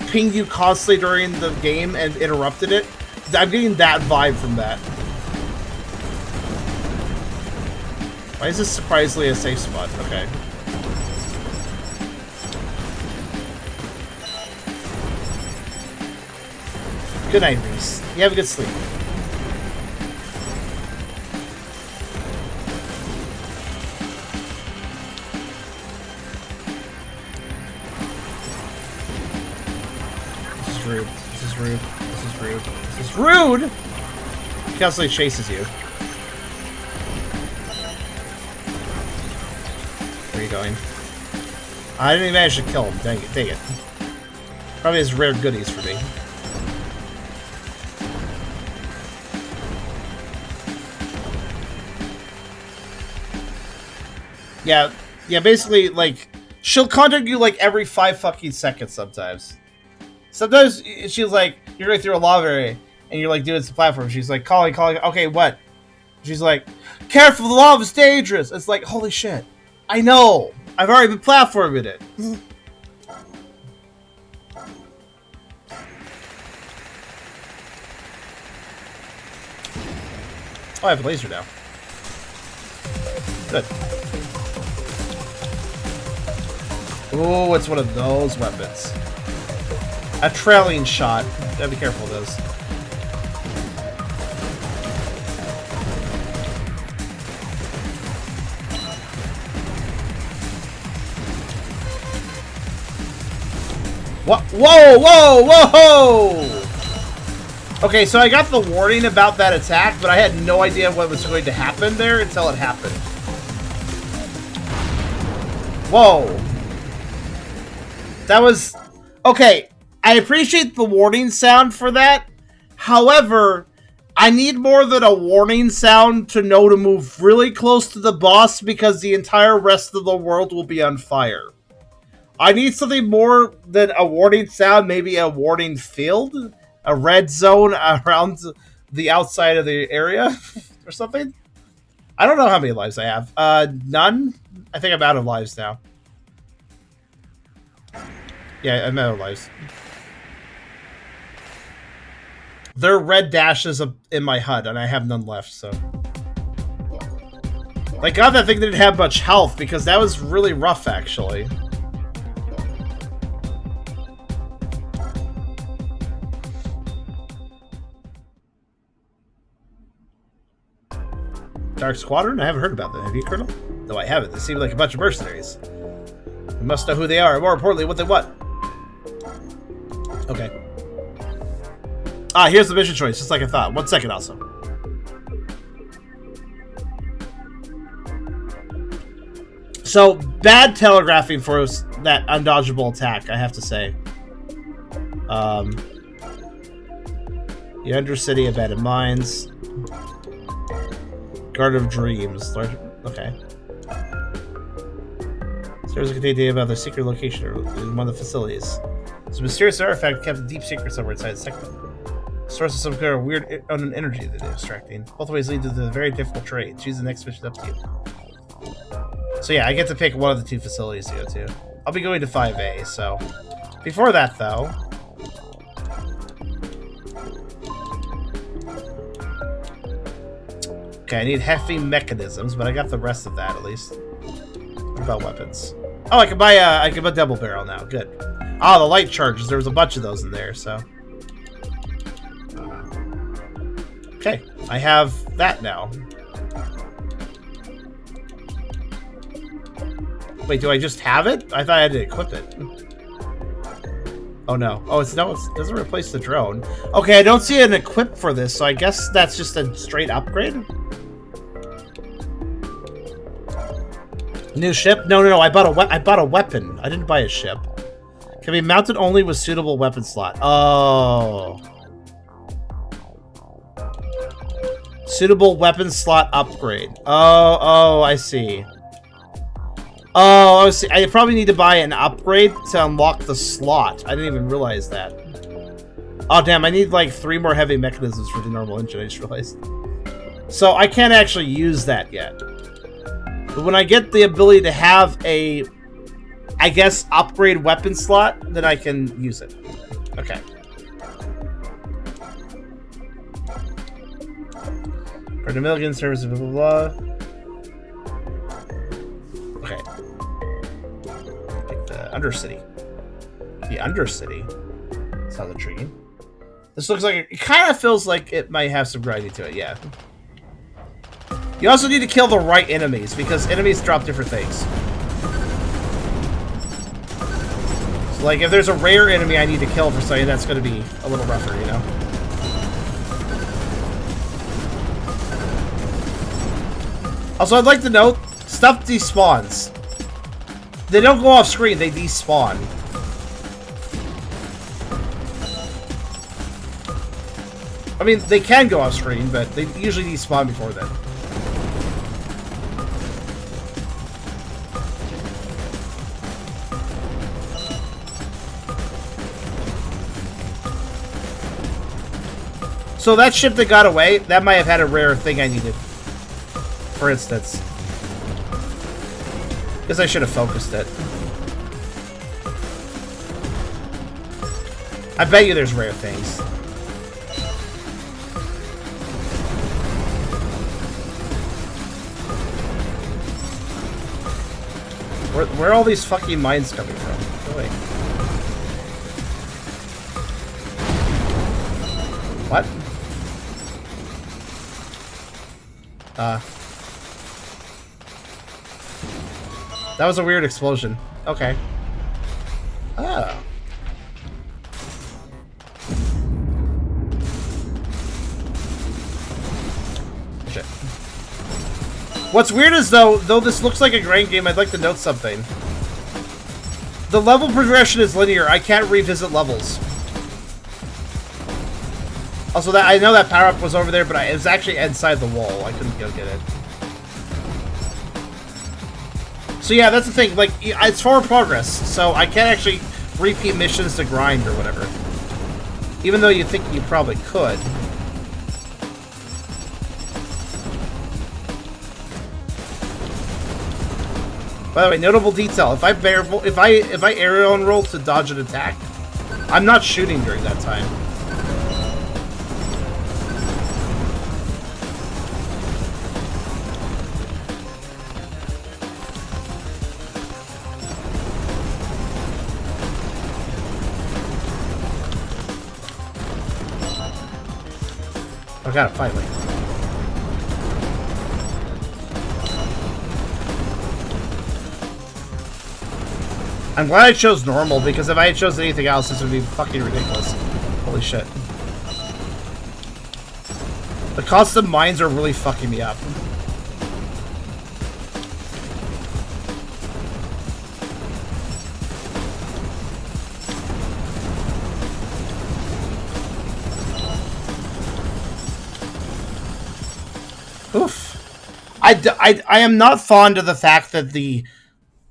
pinged you constantly during the game and interrupted it. I'm getting that vibe from that. Why is this surprisingly a safe spot? Okay. Good night, Reese. You have a good sleep. This is rude. This is rude. This is rude! He constantly chases you. Where are you going? I didn't even manage to kill him. Dang it. Dang it. Probably has rare goodies for me. Yeah, basically, like, she'll contact you, like, every 5 fucking seconds sometimes. Sometimes she's like, you're going through a lava area, and you're, like, doing some platform. She's like, calling, okay, what? She's like, careful, the lava's dangerous! It's like, holy shit. I know! I've already been platforming it. Oh, I have a laser now. Good. Oh, it's one of those weapons. A trailing shot. Gotta be careful of those. What? Whoa, whoa, whoa! Okay, so I got the warning about that attack, but I had no idea what was going to happen there until it happened. Whoa. That was... Okay, I appreciate the warning sound for that. However, I need more than a warning sound to know to move really close to the boss because the entire rest of the world will be on fire. I need something more than a warning sound, maybe a warning field? A red zone around the outside of the area or something? I don't know how many lives I have. None? I think I'm out of lives now. Yeah, I'm out of lives. There are red dashes in my HUD, and I have none left, so... Thank God that thing didn't have much health, because that was really rough, actually. Dark Squadron? I haven't heard about that. Have you, Colonel? No, I haven't. They seem like a bunch of mercenaries. We must know who they are, and more importantly, what they want. Okay. Ah, here's the mission choice, just like I thought. 1 second, also. So, bad telegraphing for that undodgeable attack, I have to say. The Undercity, Abandoned Mines. Guard of Dreams. Okay. Stairs contain data about their secret location in one of the facilities. It's a mysterious artifact kept a deep secret somewhere inside the segment. Source of some kind of weird energy that is distracting. Both ways lead to the very difficult terrain. Choose the next mission up to you. So yeah, I get to pick one of the 2 facilities to go to. I'll be going to 5A, so... Before that, though... Okay, I need heavy mechanisms, but I got the rest of that, at least. What about weapons? Oh, I can buy a double barrel now. Good. Ah, the light charges. There was a bunch of those in there, so... Okay, I have that now. Wait, do I just have it? I thought I had to equip it. Oh no. Oh, it doesn't replace the drone. Okay, I don't see an equip for this, so I guess that's just a straight upgrade? New ship? No. I bought a weapon. I didn't buy a ship. Can be mounted only with suitable weapon slot. Oh. Suitable weapon slot upgrade. Oh, I see. Oh, I see. I probably need to buy an upgrade to unlock the slot. I didn't even realize that. Oh, damn. I need like 3 more heavy mechanisms for the normal engine. I just realized. So I can't actually use that yet. But when I get the ability to have a, I guess, upgrade weapon slot, then I can use it. Okay. For the Milligan service, blah, blah, blah. Okay. Pick the Undercity. The Undercity? Sounds intriguing. This looks like it kind of feels like it might have some grinding to it, yeah. You also need to kill the right enemies, because enemies drop different things. So Like, if there's a rare enemy I need to kill for something, that's going to be a little rougher, you know? Also, I'd like to note, stuff despawns. They don't go off screen, they despawn. I mean, they can go off screen, but they usually despawn before then. So that ship that got away, that might have had a rare thing I needed. For instance. Because I should have focused it. I bet you there's rare things. Where are all these fucking mines coming from? Go away. What? That was a weird explosion. Okay. Oh. Shit. What's weird is, though this looks like a grind game, I'd like to note something. The level progression is linear. I can't revisit levels. Also, that I know that power-up was over there, but it was actually inside the wall. I couldn't go get it. So yeah, that's the thing. Like, it's forward progress, so I can't actually repeat missions to grind or whatever. Even though you think you probably could. By the way, notable detail: if I aerial unroll to dodge an attack, I'm not shooting during that time. I got it, finally. I'm glad I chose normal, because if I had chosen anything else, this would be fucking ridiculous. Holy shit. The custom mines are really fucking me up. Oof. I am not fond of the fact that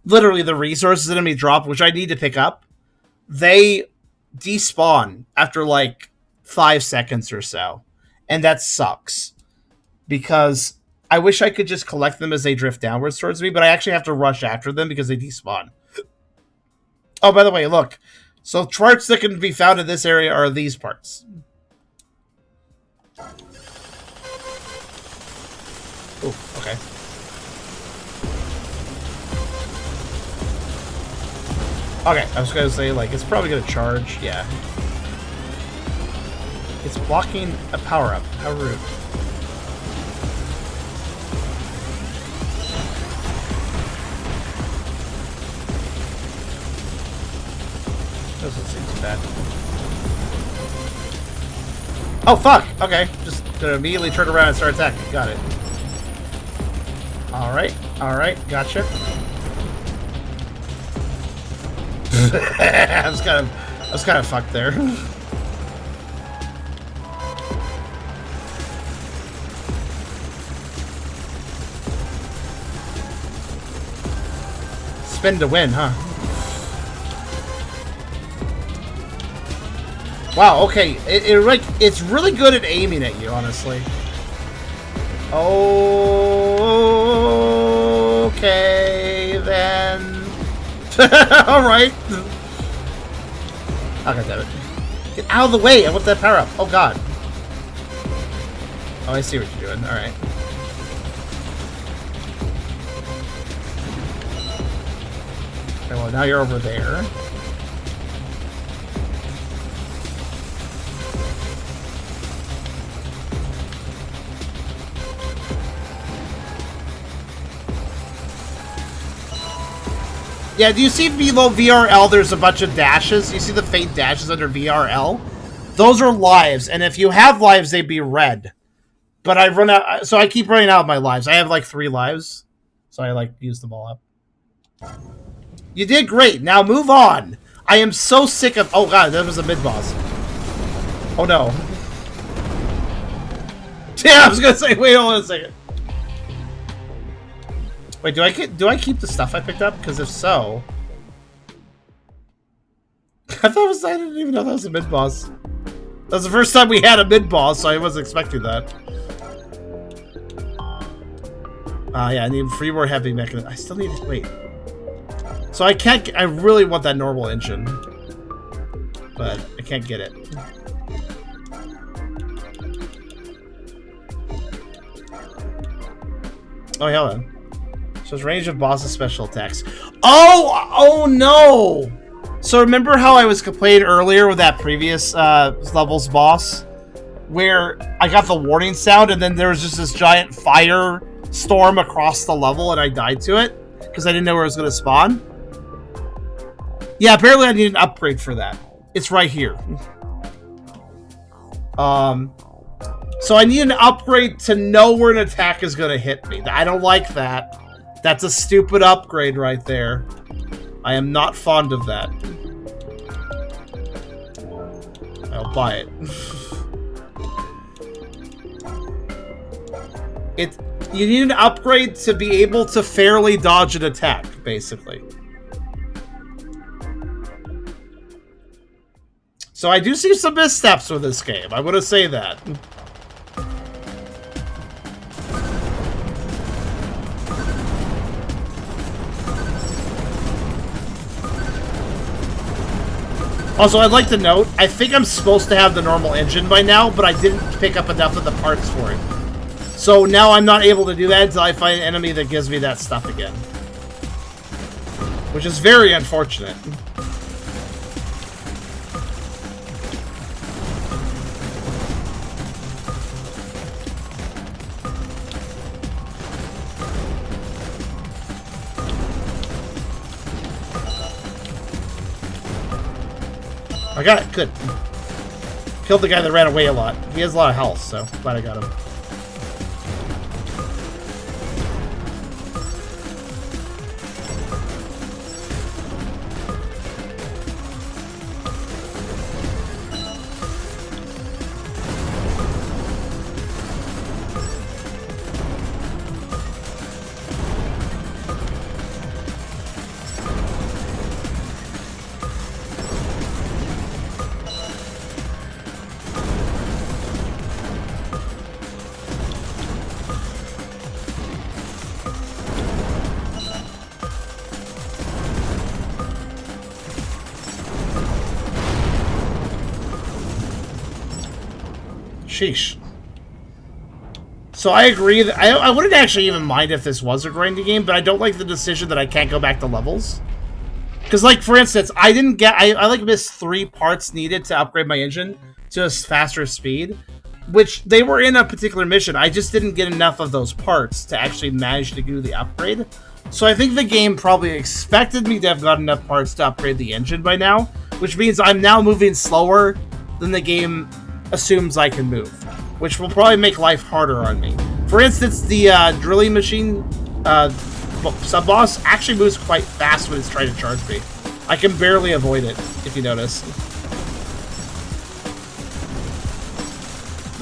literally the resources enemy drop, which I need to pick up, they despawn after like 5 seconds or so. And that sucks. Because I wish I could just collect them as they drift downwards towards me, but I actually have to rush after them because they despawn. Oh, by the way, look. So parts that can be found in this area are these parts. Oh, okay. Okay, I was gonna say, like, it's probably gonna charge, yeah. It's blocking a power-up. How rude. Doesn't seem too bad. Oh, fuck! Okay, just gonna immediately turn around and start attacking. Got it. Alright, gotcha. I was kind of fucked there. Spin to win, huh? Wow. Okay, it's really good at aiming at you, honestly. Okay, then. Alright. Oh, God damn it. Get out of the way! I want that power up. Oh, God. Oh, I see what you're doing. Alright. Okay, well, now you're over there. Yeah, do you see below VRL there's a bunch of dashes? You see the faint dashes under VRL? Those are lives, and if you have lives, they'd be red. But I run out, so I keep running out of my lives. I have like 3 lives, so I like use them all up. You did great. Now move on. I am so sick of. Oh god, that was a mid boss. Oh no. Yeah, I was gonna say. Wait, hold on a second. Wait, do I keep the stuff I picked up? Because if so, I didn't even know that was a mid boss. That was the first time we had a mid boss, so I wasn't expecting that. Yeah, I need 3 more heavy mechanisms. I still need to wait. So I can't. I really want that normal engine, but I can't get it. Oh, hold on. So it's range of bosses' special attacks. Oh no! So remember how I was complaining earlier with that previous level's boss, where I got the warning sound and then there was just this giant fire storm across the level and I died to it because I didn't know where it was going to spawn? Yeah, apparently I need an upgrade for that. It's right here. So I need an upgrade to know where an attack is going to hit me. I don't like that. That's a stupid upgrade right there. I am not fond of that. I'll buy it. You need an upgrade to be able to fairly dodge an attack, basically. So I do see some missteps with this game. I want to say that. Also, I'd like to note, I think I'm supposed to have the normal engine by now, but I didn't pick up enough of the parts for it. So now I'm not able to do that until I find an enemy that gives me that stuff again. Which is very unfortunate. I got it. Good. Killed the guy that ran away a lot. He has a lot of health, so glad I got him. Sheesh. So I agree that I wouldn't actually even mind if this was a grindy game, but I don't like the decision that I can't go back to levels. Because, like, for instance, I like missed 3 parts needed to upgrade my engine to a faster speed, which they were in a particular mission. I just didn't get enough of those parts to actually manage to do the upgrade. So I think the game probably expected me to have got enough parts to upgrade the engine by now, which means I'm now moving slower than the game assumes I can move, which will probably make life harder on me. For instance, the drilling machine sub-boss actually moves quite fast when it's trying to charge me. I can barely avoid it, if you notice.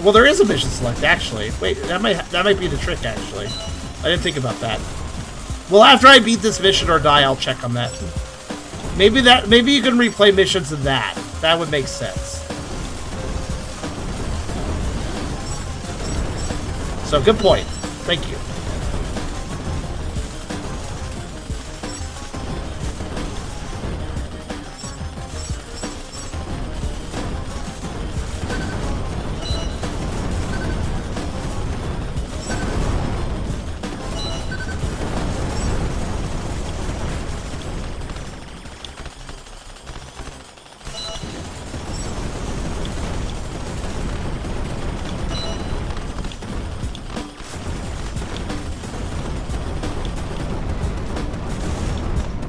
Well, there is a mission select, actually. Wait, that might be the trick, actually. I didn't think about that. Well, after I beat this mission or die, I'll check on that. Maybe you can replay missions in that. That would make sense. So, good point. Thank you.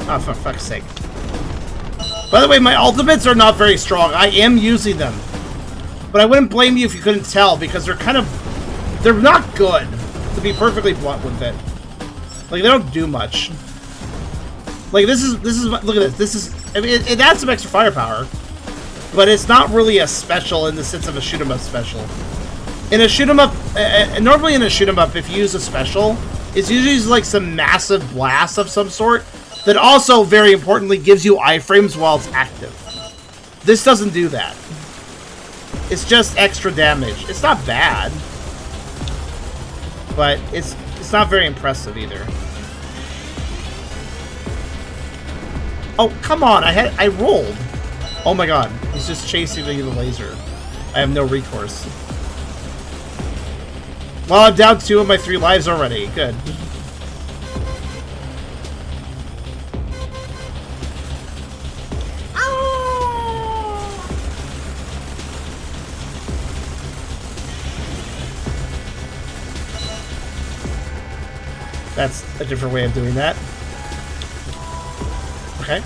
Oh, for fuck's sake. By the way, my ultimates are not very strong. I am using them. But I wouldn't blame you if you couldn't tell, because they're kind of... They're not good, to be perfectly blunt with it. Like, they don't do much. Like, this is... Look at this. This is... I mean, it adds some extra firepower. But it's not really a special in the sense of a shoot-'em-up special. In a shoot-'em-up... normally in a shoot-'em-up, if you use a special, it's usually like some massive blast of some sort that also, very importantly, gives you iframes while it's active. This doesn't do that. It's just extra damage. It's not bad. But it's not very impressive either. Oh, come on. I rolled. Oh my god. He's just chasing me with a laser. I have no recourse. Well, I'm down 2 of my 3 lives already. Good. That's a different way of doing that. Okay.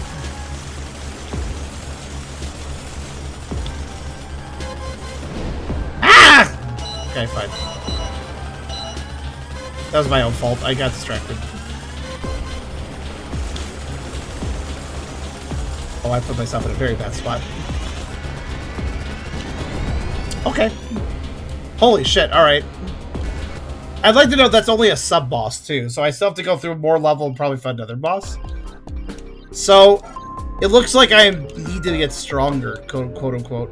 Ah! Okay, fine. That was my own fault. I got distracted. Oh, I put myself in a very bad spot. Okay. Holy shit, alright. I'd like to know that's only a sub-boss, too, so I still have to go through more level and probably find another boss. So, it looks like I need to get stronger, quote-unquote.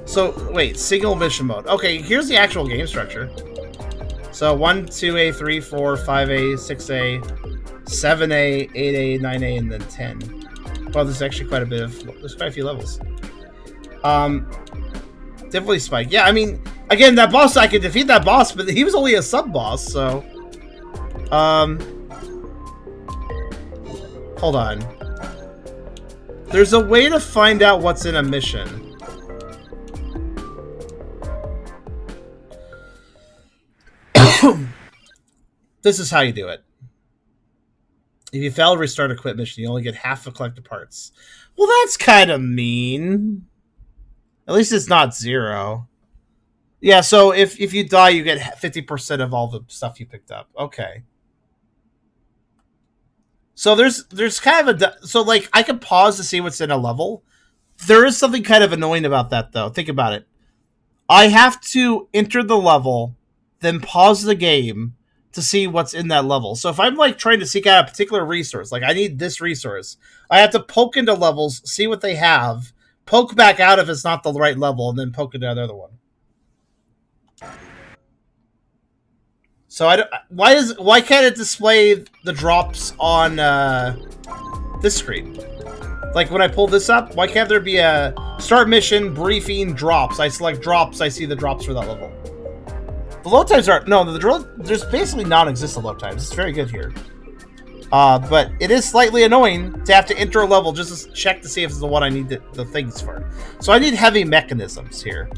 So, wait, single mission mode. Okay, here's the actual game structure. So 1, 2A, 3, 4, 5A, 6A, 7A, 8A, 9A, and then 10. Well, there's actually quite a bit of... There's quite a few levels. Definitely Spike. Yeah, I mean, again, that boss, I could defeat that boss, but he was only a sub-boss, so... Hold on. There's a way to find out what's in a mission. This is how you do it. If you fail to restart a quit mission, you only get half the collected parts. Well, that's kind of mean. At least it's not 0. Yeah, so if you die, you get 50% of all the stuff you picked up. Okay. So there's kind of a... So, like, I can pause to see what's in a level. There is something kind of annoying about that, though. Think about it. I have to enter the level, then pause the game to see what's in that level. So if I'm like trying to seek out a particular resource, like I need this resource, I have to poke into levels, see what they have, poke back out if it's not the right level, and then poke into another one. So why can't it display the drops on this screen? Like when I pull this up, why can't there be a start mission, briefing, drops? I select drops, I see the drops for that level. The load times are... No, there's basically non-existent load times. It's very good here. But it is slightly annoying to have to enter a level just to check to see if it's the one I need the things for. So I need heavy mechanisms here.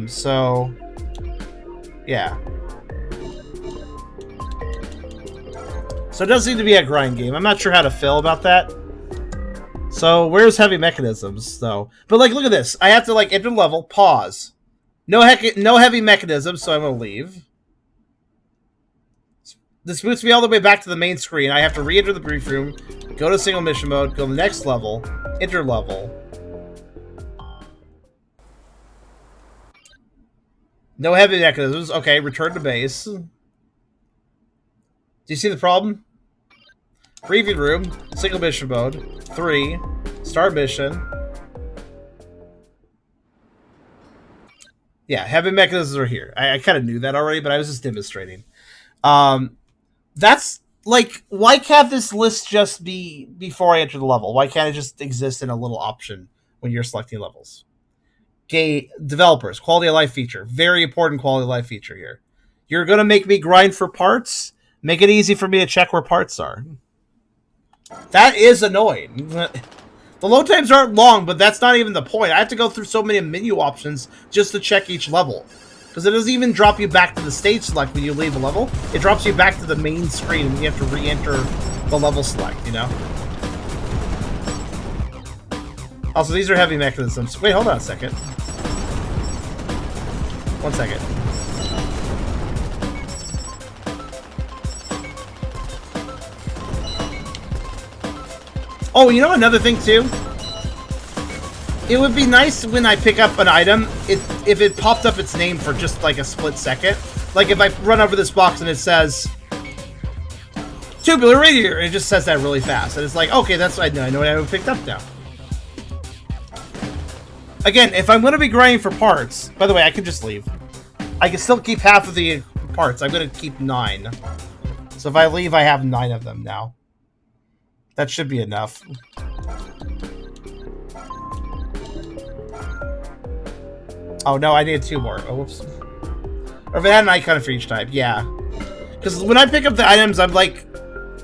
So... Yeah. So it does seem to be a grind game. I'm not sure how to feel about that. So where's heavy mechanisms, though? But, like, look at this. I have to, like, enter the level, pause. No heavy mechanisms, so I'm going to leave. This boots me all the way back to the main screen. I have to re-enter the brief room, go to single mission mode, go to the next level, enter level. No heavy mechanisms. Okay, return to base. Do you see the problem? Briefing room, single mission mode, 3, start mission. Yeah, heavy mechanisms are here. I kind of knew that already, but I was just demonstrating. That's, like, why can't this list just be before I enter the level? Why can't it just exist in a little option when you're selecting levels? Developers, quality of life feature. Very important quality of life feature here. You're going to make me grind for parts? Make it easy for me to check where parts are. That is annoying. The load times aren't long, but that's not even the point. I have to go through so many menu options just to check each level. Because Because it doesn't even drop you back to the stage select when you leave a level. It drops you back to the main screen and you have to re-enter the level select, you know? Also, these are heavy mechanisms. Wait, hold on a second. 1 second. Oh, you know another thing too? It would be nice when I pick up an item, if it popped up its name for just like a split second. Like if I run over this box and it says tubular radiator, it just says that really fast. And it's like, okay, that's I know what I picked up now. Again, if I'm going to be grinding for parts, by the way, I can just leave. I can still keep half of the parts. I'm going to keep 9. So if I leave, I have 9 of them now. That should be enough. Oh no, I need 2 more. Oh, whoops. Or if it had an icon for each type, yeah. Because when I pick up the items, I'm like,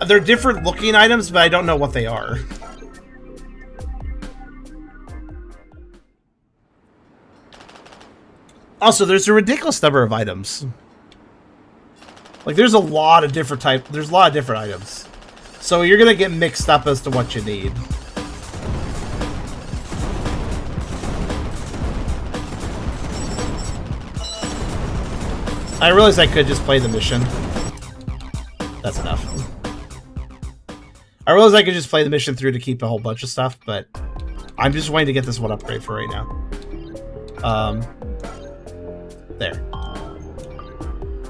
they're different looking items, but I don't know what they are. Also, there's a ridiculous number of items. Like, there's a lot of different there's a lot of different items. So you're gonna get mixed up as to what you need. I realized I could just play the mission. That's enough. I realized I could just play the mission through to keep a whole bunch of stuff, but I'm just waiting to get this one upgrade for right now. There.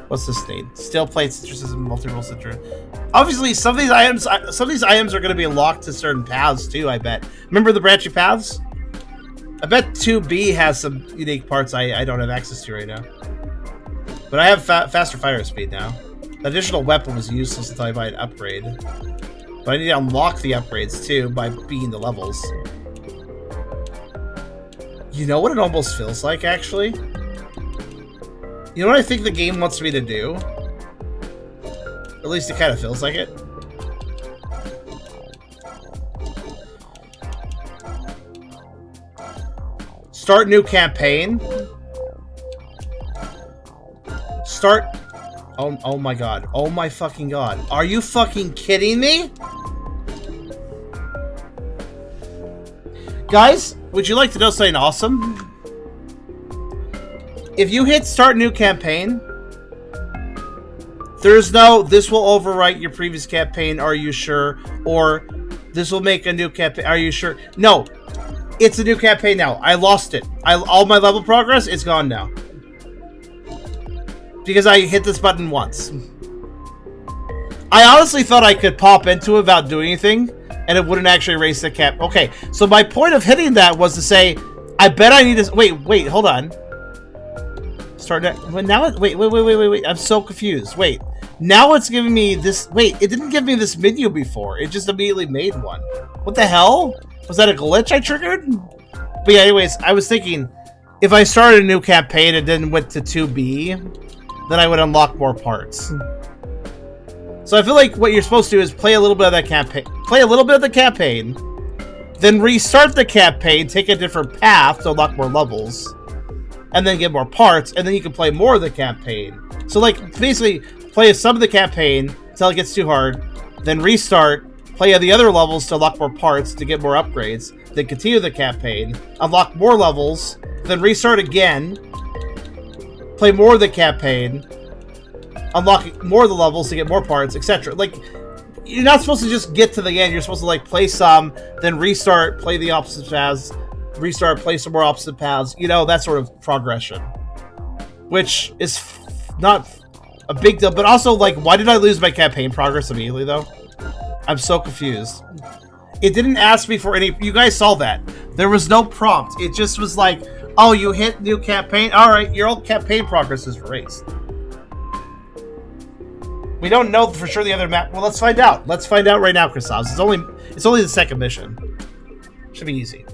What's this need? Steel plates, citruses, and multi-roll citrus. Obviously, some of these items are going to be locked to certain paths too. I bet. Remember the branching paths? I bet 2B has some unique parts I don't have access to right now. But I have faster fire speed now. The additional weapon was useless until I buy an upgrade. But I need to unlock the upgrades too by beating the levels. You know what it almost feels like, actually? You know what I think the game wants me to do? At least it kind of feels like it. Start new campaign. Start... Oh my god. Oh my fucking god. Are you fucking kidding me? Guys, would you like to know something awesome? If you hit start new campaign, there's no, this will overwrite your previous campaign, are you sure? Or this will make a new campaign, are you sure? No, it's a new campaign now. I lost it. All my level progress is gone now. Because I hit this button once. I honestly thought I could pop into it without doing anything, and it wouldn't actually erase the cap. Okay, so my point of hitting that was to say, I bet I need to, wait, hold on. Start that. Well, now it, wait. I'm so confused. Wait. Now it's giving me this. Wait, it didn't give me this menu before. It just immediately made one. What the hell? Was that a glitch I triggered? But yeah, anyways, I was thinking if I started a new campaign and then went to 2B, then I would unlock more parts. So I feel like what you're supposed to do is play a little bit of that campaign. Play a little bit of the campaign, then restart the campaign, take a different path to unlock more levels. And then get more parts, and then you can play more of the campaign. So, like, basically, play some of the campaign until it gets too hard, then restart, play the other levels to unlock more parts to get more upgrades, then continue the campaign, unlock more levels, then restart again, play more of the campaign, unlock more of the levels to get more parts, etc. Like, you're not supposed to just get to the end, you're supposed to, like, play some, then restart, play the opposite paths, restart, play some more opposite paths, you know, that sort of progression. Which is not a big deal, but also, like, why did I lose my campaign progress immediately, though? I'm so confused. It didn't ask me for any... You guys saw that. There was no prompt. It just was like, oh, you hit new campaign? Alright, your old campaign progress is erased. We don't know for sure the other map. Well, let's find out. Let's find out right now, Christos. It's only the second mission. Should be easy.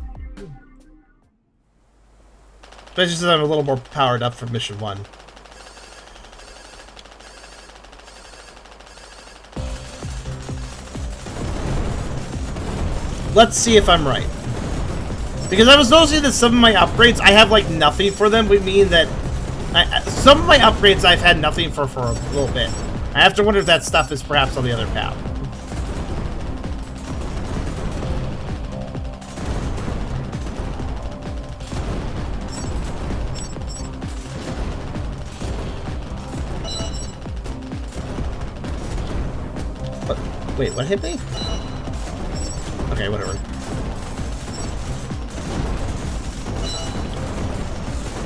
Especially since I'm a little more powered up for mission 1. Let's see if I'm right. Because I was noticing that some of my upgrades, I have like nothing for them, would mean that Some of my upgrades I've had nothing for a little bit. I have to wonder if that stuff is perhaps on the other path. What? Wait, what hit me? Okay, whatever.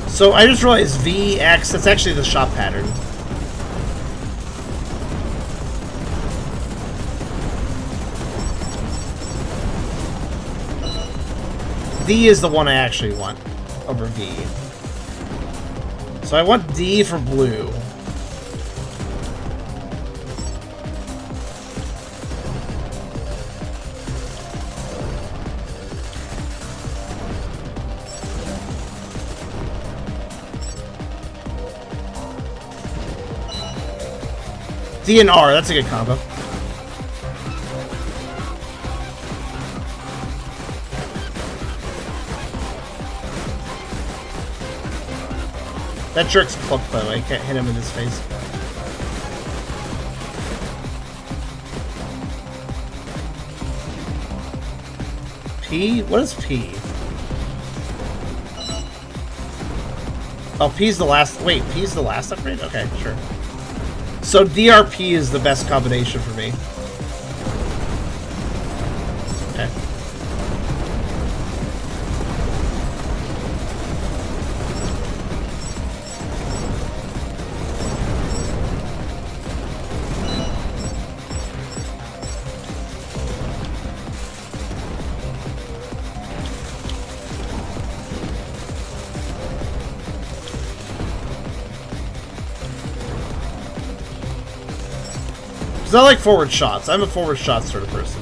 So I just realized VX, that's actually the shot pattern. D is the one I actually want over V. So I want D for blue. D and R, that's a good combo. That jerk's plucked, by the way. Can't hit him in his face. P? What is P? Oh, P's the last... Wait, P's the last upgrade? Okay, sure. So DRP is the best combination for me. Okay. Because I like forward shots. I'm a forward shot sort of person.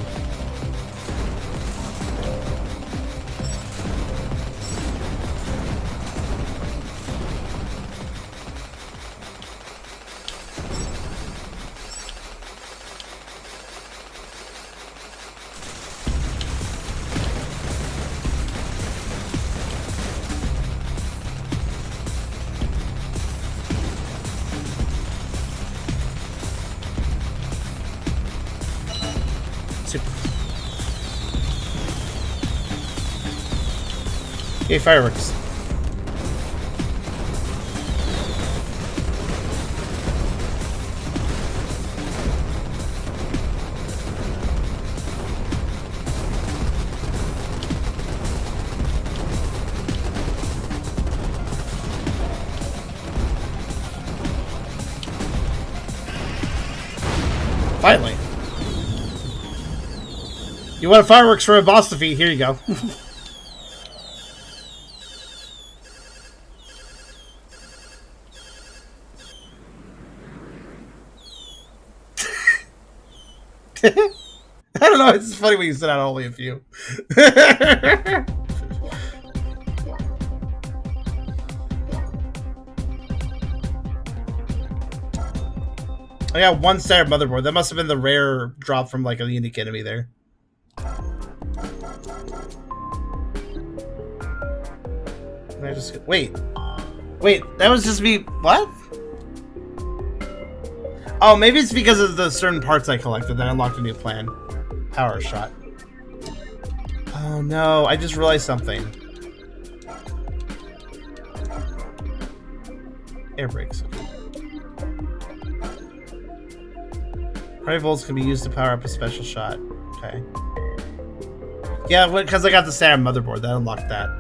Okay, fireworks. Finally. You want fireworks for a boss defeat? Here you go. I don't know, it's funny when you sit out only a few. I got one standard motherboard. That must have been the rare drop from like a unique enemy there. Can I just wait, that was just me. What? Oh, maybe it's because of the certain parts I collected that unlocked a new plan. Power shot. Oh no, I just realized something. Air brakes. Priority volts can be used to power up a special shot. Okay. Yeah, because I got the standard motherboard, that unlocked that.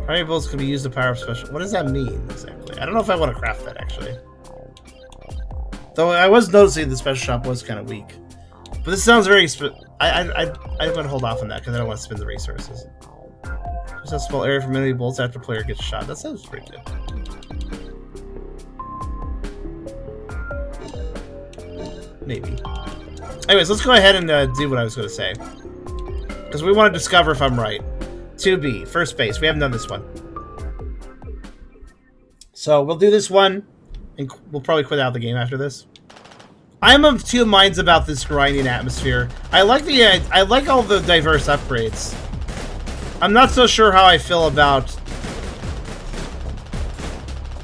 Priority volts can be used to power up special. What does that mean exactly? I don't know if I want to craft that actually. Though I was noticing the special shop was kind of weak. But this sounds very. I'm going to hold off on that because I don't want to spend the resources. There's a small area for many bolts after player gets shot. That sounds pretty good. Maybe. Anyways, let's go ahead and do what I was going to say. Because we want to discover if I'm right. 2B, first base. We haven't done this one. So we'll do this one, and we'll probably quit out the game after this. I'm of two minds about this grinding atmosphere. I like all the diverse upgrades. I'm not so sure how I feel about...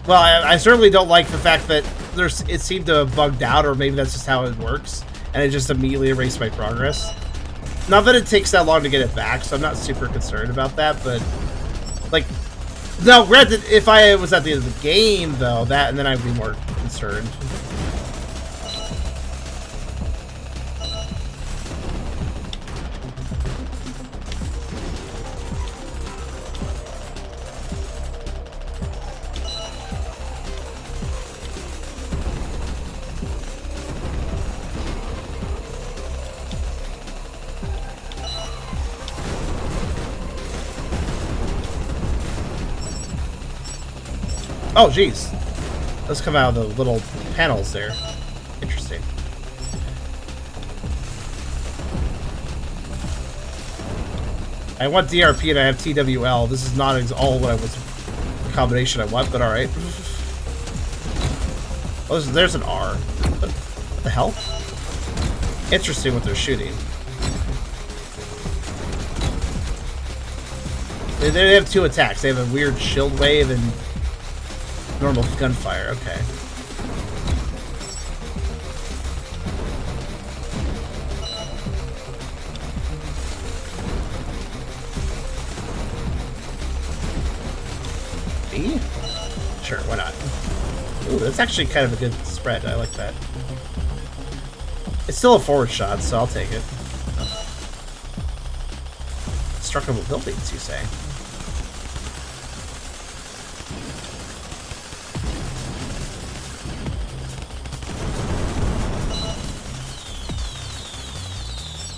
Well, I certainly don't like the fact that it seemed to have bugged out, or maybe that's just how it works, and it just immediately erased my progress. Not that it takes that long to get it back, so I'm not super concerned about that, but... Like... No, granted, if I was at the end of the game, though, and then I'd be more concerned. Oh, jeez. Those come out of the little panels there. Interesting. I want DRP and I have TWL. This is not all what I was... the combination I want, but alright. Oh, there's an R. What the hell? Interesting what they're shooting. They have two attacks. They have a weird shield wave and... normal gunfire, okay. B? Sure, why not? Ooh, that's actually kind of a good spread. I like that. It's still a forward shot, so I'll take it. Structural buildings, you say?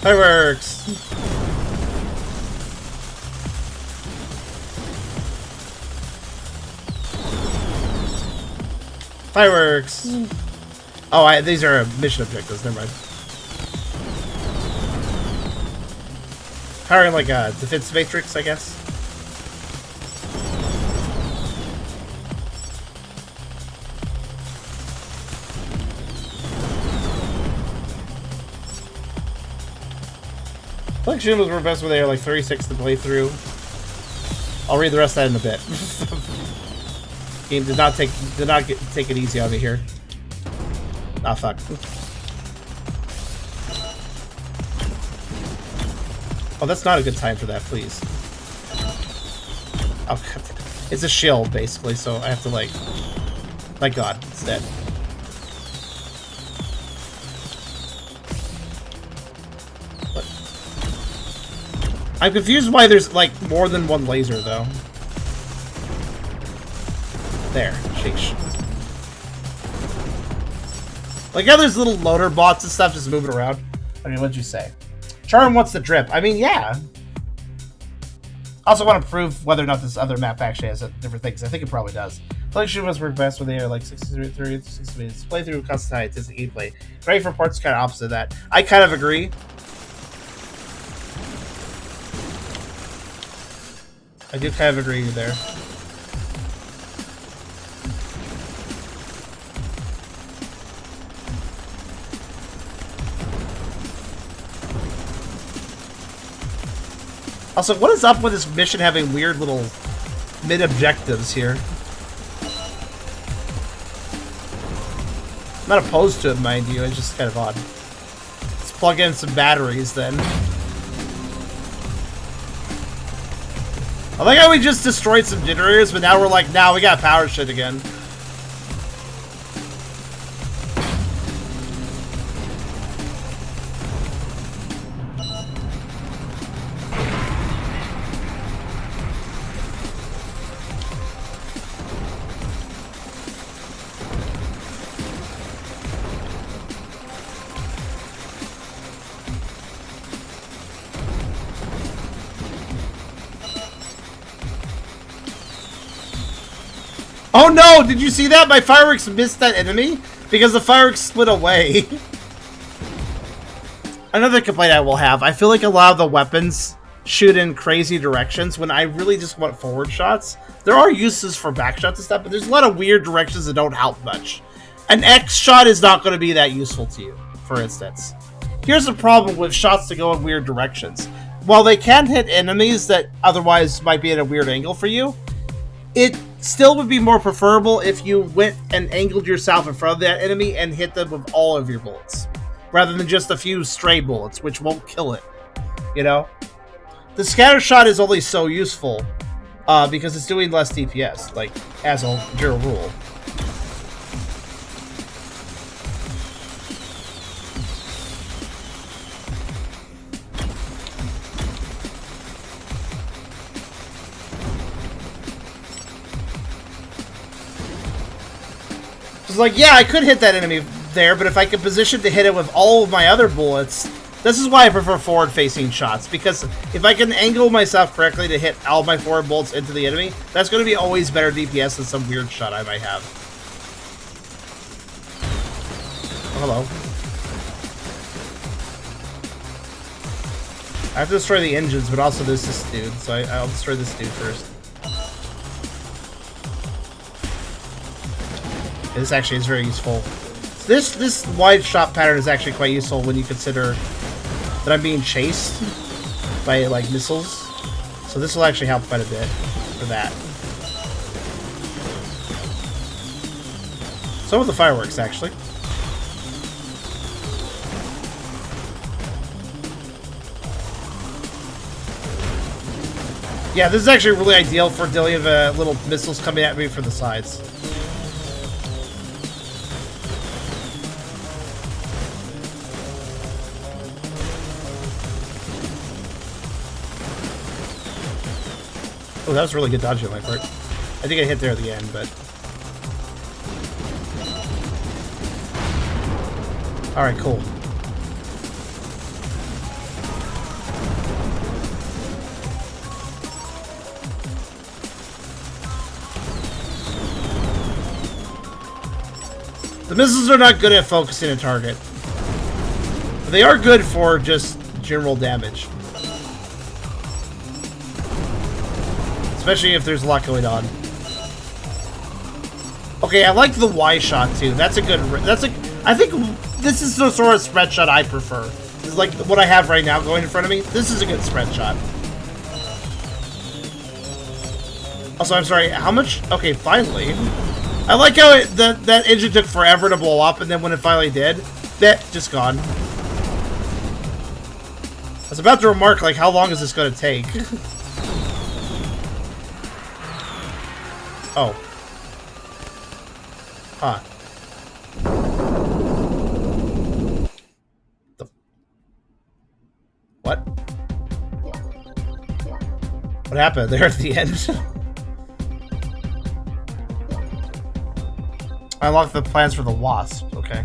Fireworks! Fireworks! Oh, these are mission objectives, never mind. Powering like a defense matrix, I guess. I think Shmup was best when they were like 36 to play through. I'll read the rest of that in a bit. Game did not take it easy on me here. Ah, fuck. Oh, that's not a good time for that, please. Oh, God. It's a shield, basically, so I have to, like... My God, it's dead. What? I'm confused why there's, like, more than one laser, though. There. Sheesh. Like how there's little loader bots and stuff just moving around. I mean, what'd you say? Charm wants the drip. I mean, yeah. Also want to prove whether or not this other map actually has different things. I think it probably does. Collection must work best when they are like 60 minutes. Playthrough constant high intensive gameplay. Ready for parts kind of opposite of that. I kind of agree. I do kind of agree with you there. Also, what is up with this mission having weird little mid-objectives here? I'm not opposed to it, mind you. It's just kind of odd. Let's plug in some batteries, then. I like how we just destroyed some generators, but now we're like, now we got power shit again. Oh no! Did you see that? My fireworks missed that enemy because the fireworks split away. Another complaint I will have, I feel like a lot of the weapons shoot in crazy directions when I really just want forward shots. There are uses for back shots and stuff, but there's a lot of weird directions that don't help much. An X shot is not going to be that useful to you, for instance. Here's the problem with shots that go in weird directions. while they can hit enemies that otherwise might be at a weird angle for you, it still would be more preferable if you went and angled yourself in front of that enemy and hit them with all of your bullets, rather than just a few stray bullets, which won't kill it, you know? The scatter shot is only so useful, because it's doing less DPS, like, as a general rule. It's like, yeah, I could hit that enemy there, but if I could position to hit it with all of my other bullets, this is why I prefer forward-facing shots, because if I can angle myself correctly to hit all my forward bullets into the enemy, that's going to be always better DPS than some weird shot I might have. Oh, hello. I have to destroy the engines, but also this dude, so I'll destroy this dude first. This actually is very useful. This wide shot pattern is actually quite useful when you consider that I'm being chased by, like, missiles. So this will actually help quite a bit for that. Some of the fireworks, actually. Yeah, this is actually really ideal for dealing with little missiles coming at me from the sides. Oh, that was really good dodge on my part. I think I hit there at the end, but... Alright, cool. The missiles are not good at focusing a target. But they are good for just general damage. Especially if there's a lot going on. Okay, I like the Y shot too. That's a good. I think this is the sort of spread shot I prefer. This is like what I have right now going in front of me. This is a good spread shot. Also, I'm sorry. How much? Okay, finally. I like how that engine took forever to blow up, and then when it finally did, that just gone. I was about to remark, like, how long is this going to take? Oh. Huh. What? What happened there at the end? I unlocked the plans for the wasp. Okay.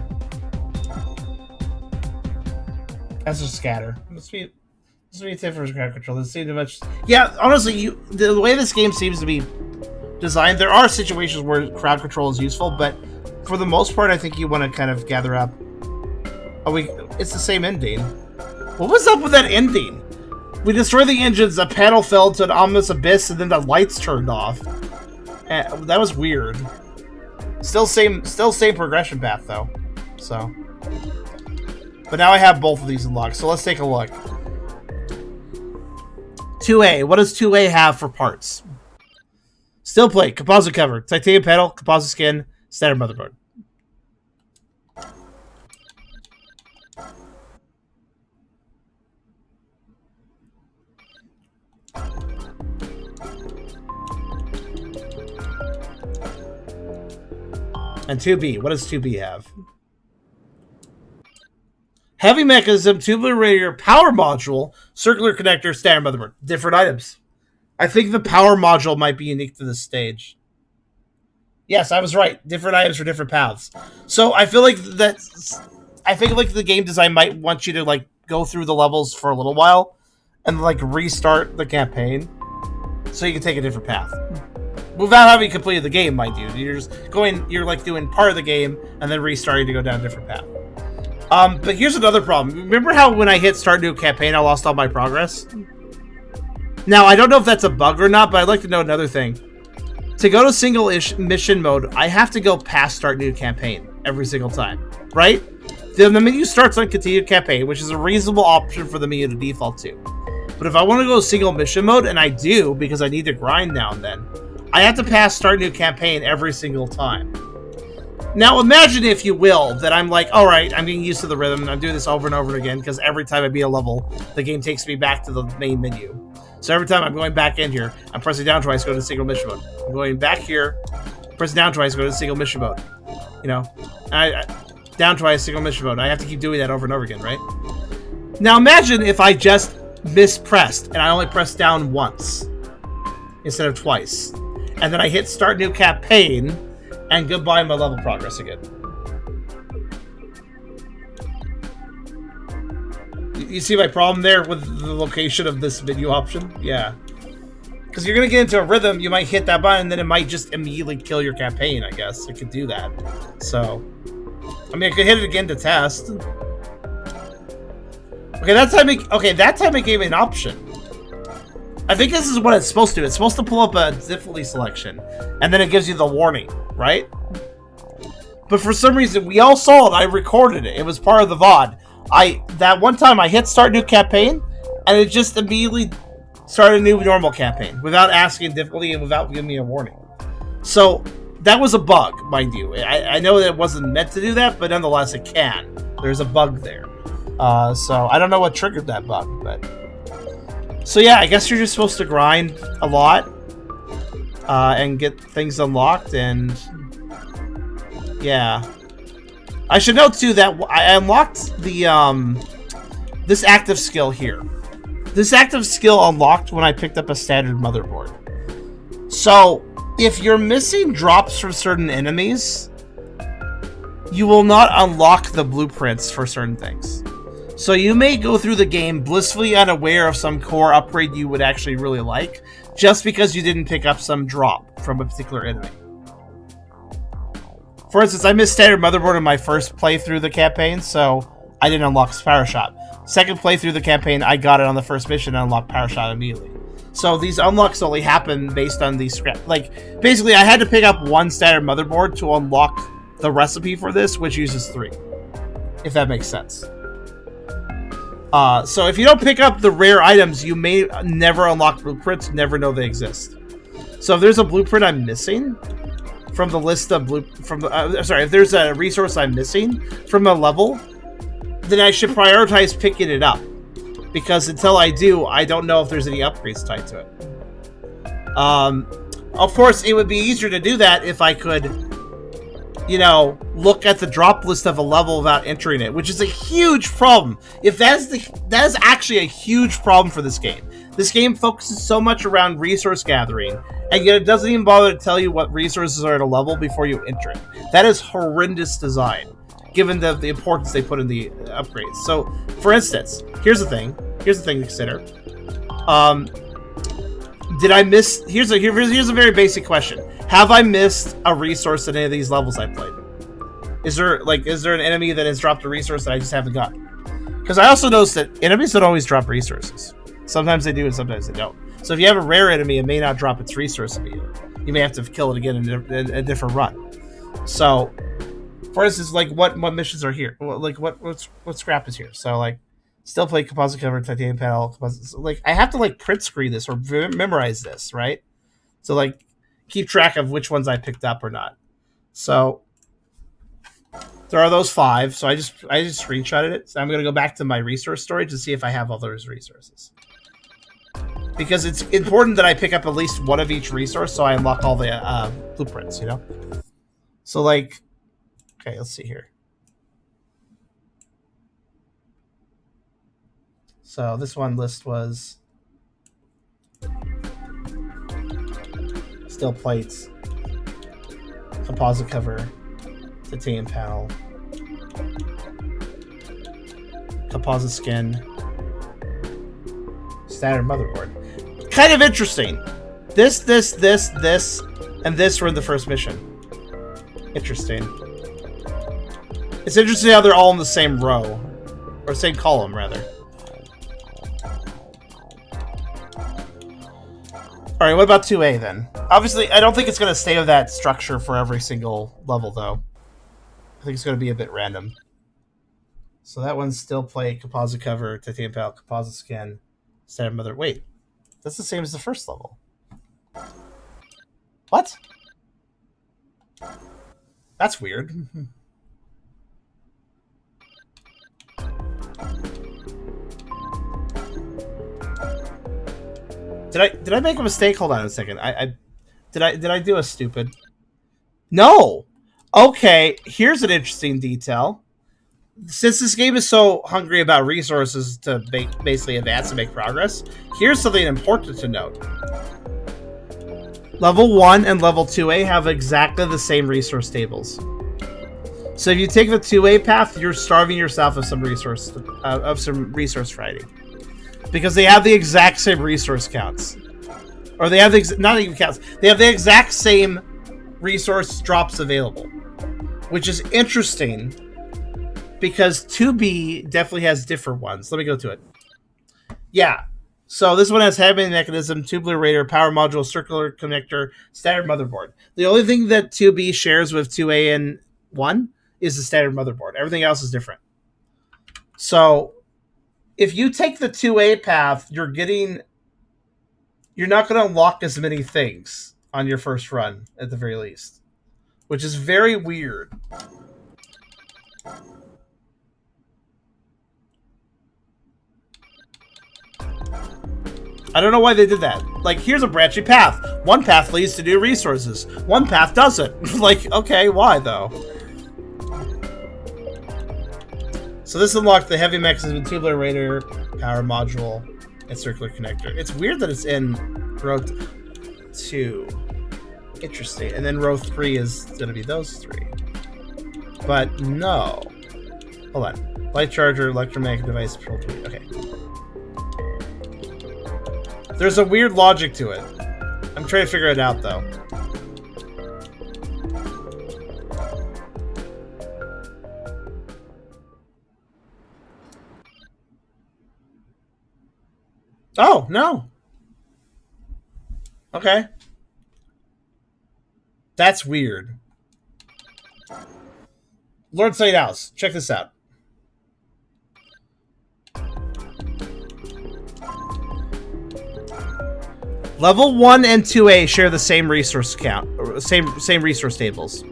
That's just scatter. This be a tip for crowd control. This seemed to much. Yeah, honestly, the way this game seems to be designed, there are situations where crowd control is useful, but for the most part, I think you want to kind of gather up. Oh, it's the same ending. What was up with that ending? We destroyed the engines, the panel fell into an ominous abyss, and then the lights turned off. That was weird. Still same progression path though. So, but now I have both of these unlocked. So let's take a look. 2A. What does 2A have for parts? Steel plate, composite cover, titanium panel, composite skin, standard motherboard. And 2B. What does 2B have? Heavy mechanism, tubular radiator, power module, circular connector, standard motherboard. Different items. I think the power module might be unique to this stage. Yes, I was right. Different items for different paths. So I feel like the game design might want you to like go through the levels for a little while and like restart the campaign so you can take a different path. Without having completed the game, mind you. You're like doing part of the game and then restarting to go down a different path. But here's another problem. Remember how when I hit start new campaign, I lost all my progress? Now, I don't know if that's a bug or not, but I'd like to know another thing. To go to single-ish mission mode, I have to go past start new campaign every single time, right? Then the menu starts on continue campaign, which is a reasonable option for the menu to default to. But if I want to go single mission mode, and I do because I need to grind now and then, I have to pass start new campaign every single time. Now imagine, if you will, that I'm like, all right, I'm getting used to the rhythm, and I'm doing this over and over again because every time I beat a level, the game takes me back to the main menu. So every time I'm going back in here, I'm pressing down twice, go to single mission mode. I'm going back here, press down twice, go to single mission mode. You know, down twice, single mission mode. I have to keep doing that over and over again, right? Now imagine if I just mispressed and I only pressed down once instead of twice, and then I hit start new campaign, and goodbye my level progress again. You see my problem there with the location of this menu option? Yeah. Because you're going to get into a rhythm, you might hit that button, and then it might just immediately kill your campaign, I guess. It could do that. So, I mean, I could hit it again to test. Okay, that time it gave me an option. I think this is what it's supposed to do. It's supposed to pull up a difficulty selection, and then it gives you the warning, right? But for some reason, we all saw it. I recorded it. It was part of the VOD. That one time I hit start new campaign, and it just immediately started a new normal campaign without asking difficulty and without giving me a warning. So that was a bug, mind you. I know that it wasn't meant to do that, but nonetheless, it can. There's a bug there. So I don't know what triggered that bug, but... So yeah, I guess you're just supposed to grind a lot and get things unlocked, and yeah. I should note too that I unlocked the this active skill here. This active skill unlocked when I picked up a standard motherboard. So if you're missing drops from certain enemies, you will not unlock the blueprints for certain things. So you may go through the game blissfully unaware of some core upgrade you would actually really like, just because you didn't pick up some drop from a particular enemy. For instance, I missed standard motherboard in my first playthrough of the campaign, so I didn't unlock Power Shot. Second playthrough of the campaign, I got it on the first mission and unlocked Power Shot immediately. So these unlocks only happen based on these scrap. Like, basically, I had to pick up one standard motherboard to unlock the recipe for this, which uses 3. If that makes sense. So if you don't pick up the rare items, you may never unlock blueprints, never know they exist. So if there's a blueprint I'm missing from the list of if there's a resource I'm missing from a level, then I should prioritize picking it up, because until I do, I don't know if there's any upgrades tied to it. Of course, it would be easier to do that if I could, you know, look at the drop list of a level without entering it, which is a huge problem. If that is actually a huge problem for this game. This game focuses so much around resource gathering, and yet it doesn't even bother to tell you what resources are at a level before you enter it. That is horrendous design, given the importance they put in the upgrades. So, for instance, here's the thing to consider. Did I miss... Here's a very basic question. Have I missed a resource in any of these levels I played? Is there an enemy that has dropped a resource that I just haven't got? Because I also noticed that enemies don't always drop resources. Sometimes they do and sometimes they don't. So if you have a rare enemy, it may not drop its resource immediately. You may have to kill it again in a different run. So, for instance, like what missions are here? Like what scrap is here? So like, still play composite cover, titanium panel. Composite, like I have to like print screen this or memorize this, right? So like, keep track of which ones I picked up or not. So there are those 5. So I just screenshotted it. So I'm gonna go back to my resource storage to see if I have all those resources. Because it's important that I pick up at least one of each resource so I unlock all the blueprints, you know? So like, okay, let's see here. So this one list was steel plates, composite cover, titanium panel, composite skin, standard motherboard. Kind of interesting. This, and this were in the first mission. Interesting. It's interesting how they're all in the same row. Or same column, rather. Alright, what about 2A then? Obviously, I don't think it's going to stay with that structure for every single level, though. I think it's going to be a bit random. So that one's still plate, composite cover, titanium panel, composite skin, Standard mother. Wait, that's the same as the first level. What? That's weird. Did I make a mistake? Hold on a second. Did I do a stupid? No. Okay, here's an interesting detail. Since this game is so hungry about resources to basically advance and make progress, here's something important to note. Level 1 and level 2A have exactly the same resource tables. So if you take the 2A path, you're starving yourself of some resource variety. Because they have the exact same resource counts. Or they have the not even counts. They have the exact same resource drops available. Which is interesting because 2B definitely has different ones. Let me go to it. Yeah. So this one has headband mechanism, tubular radar, power module, circular connector, standard motherboard. The only thing that 2B shares with 2A and 1 is the standard motherboard. Everything else is different. So if you take the 2A path, you're not going to unlock as many things on your first run, at the very least. Which is very weird. I don't know why they did that. Like, here's a branching path. One path leads to new resources. One path doesn't. Like, okay, why though? So this unlocked the heavy mechanism, tubular radar, power module, and circular connector. It's weird that it's in row 2. Interesting. And then row 3 is going to be those 3. But no. Hold on. Light charger, electromagnetic device, control 3. Okay. There's a weird logic to it. I'm trying to figure it out, though. Oh, no. Okay. That's weird. Lord Saint House, check this out. Level 1 and 2A share the same resource count, same resource tables.